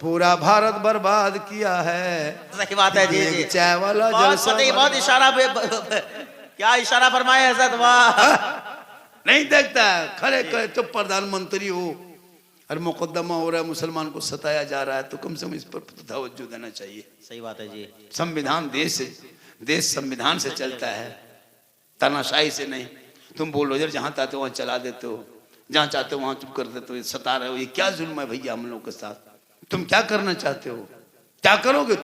पूरा भारत बर्बाद किया है। सही बात है। जी जी एक चाय वाला बहुत जलसा पता ही, बहुत इशारा क्या इशारा फरमाया हजरत, वाह। नहीं देखता है, खड़े खड़े तो प्रधानमंत्री हो और मुकदमा हो रहा है, मुसलमान को सताया जा रहा है, तो कम से कम इस पर तवज्जो देना चाहिए। सही बात है जी। संविधान देश संविधान से चलता है, तानाशाही से नहीं। तुम बुलडोजर जहां चाहते हो वहां चला देते हो, जहां चाहते हो वहां चुप कर देते हो, ये सता रहे हो। ये क्या जुल्म है भैया हम लोग के साथ, तुम क्या करना चाहते हो, क्या करोगे?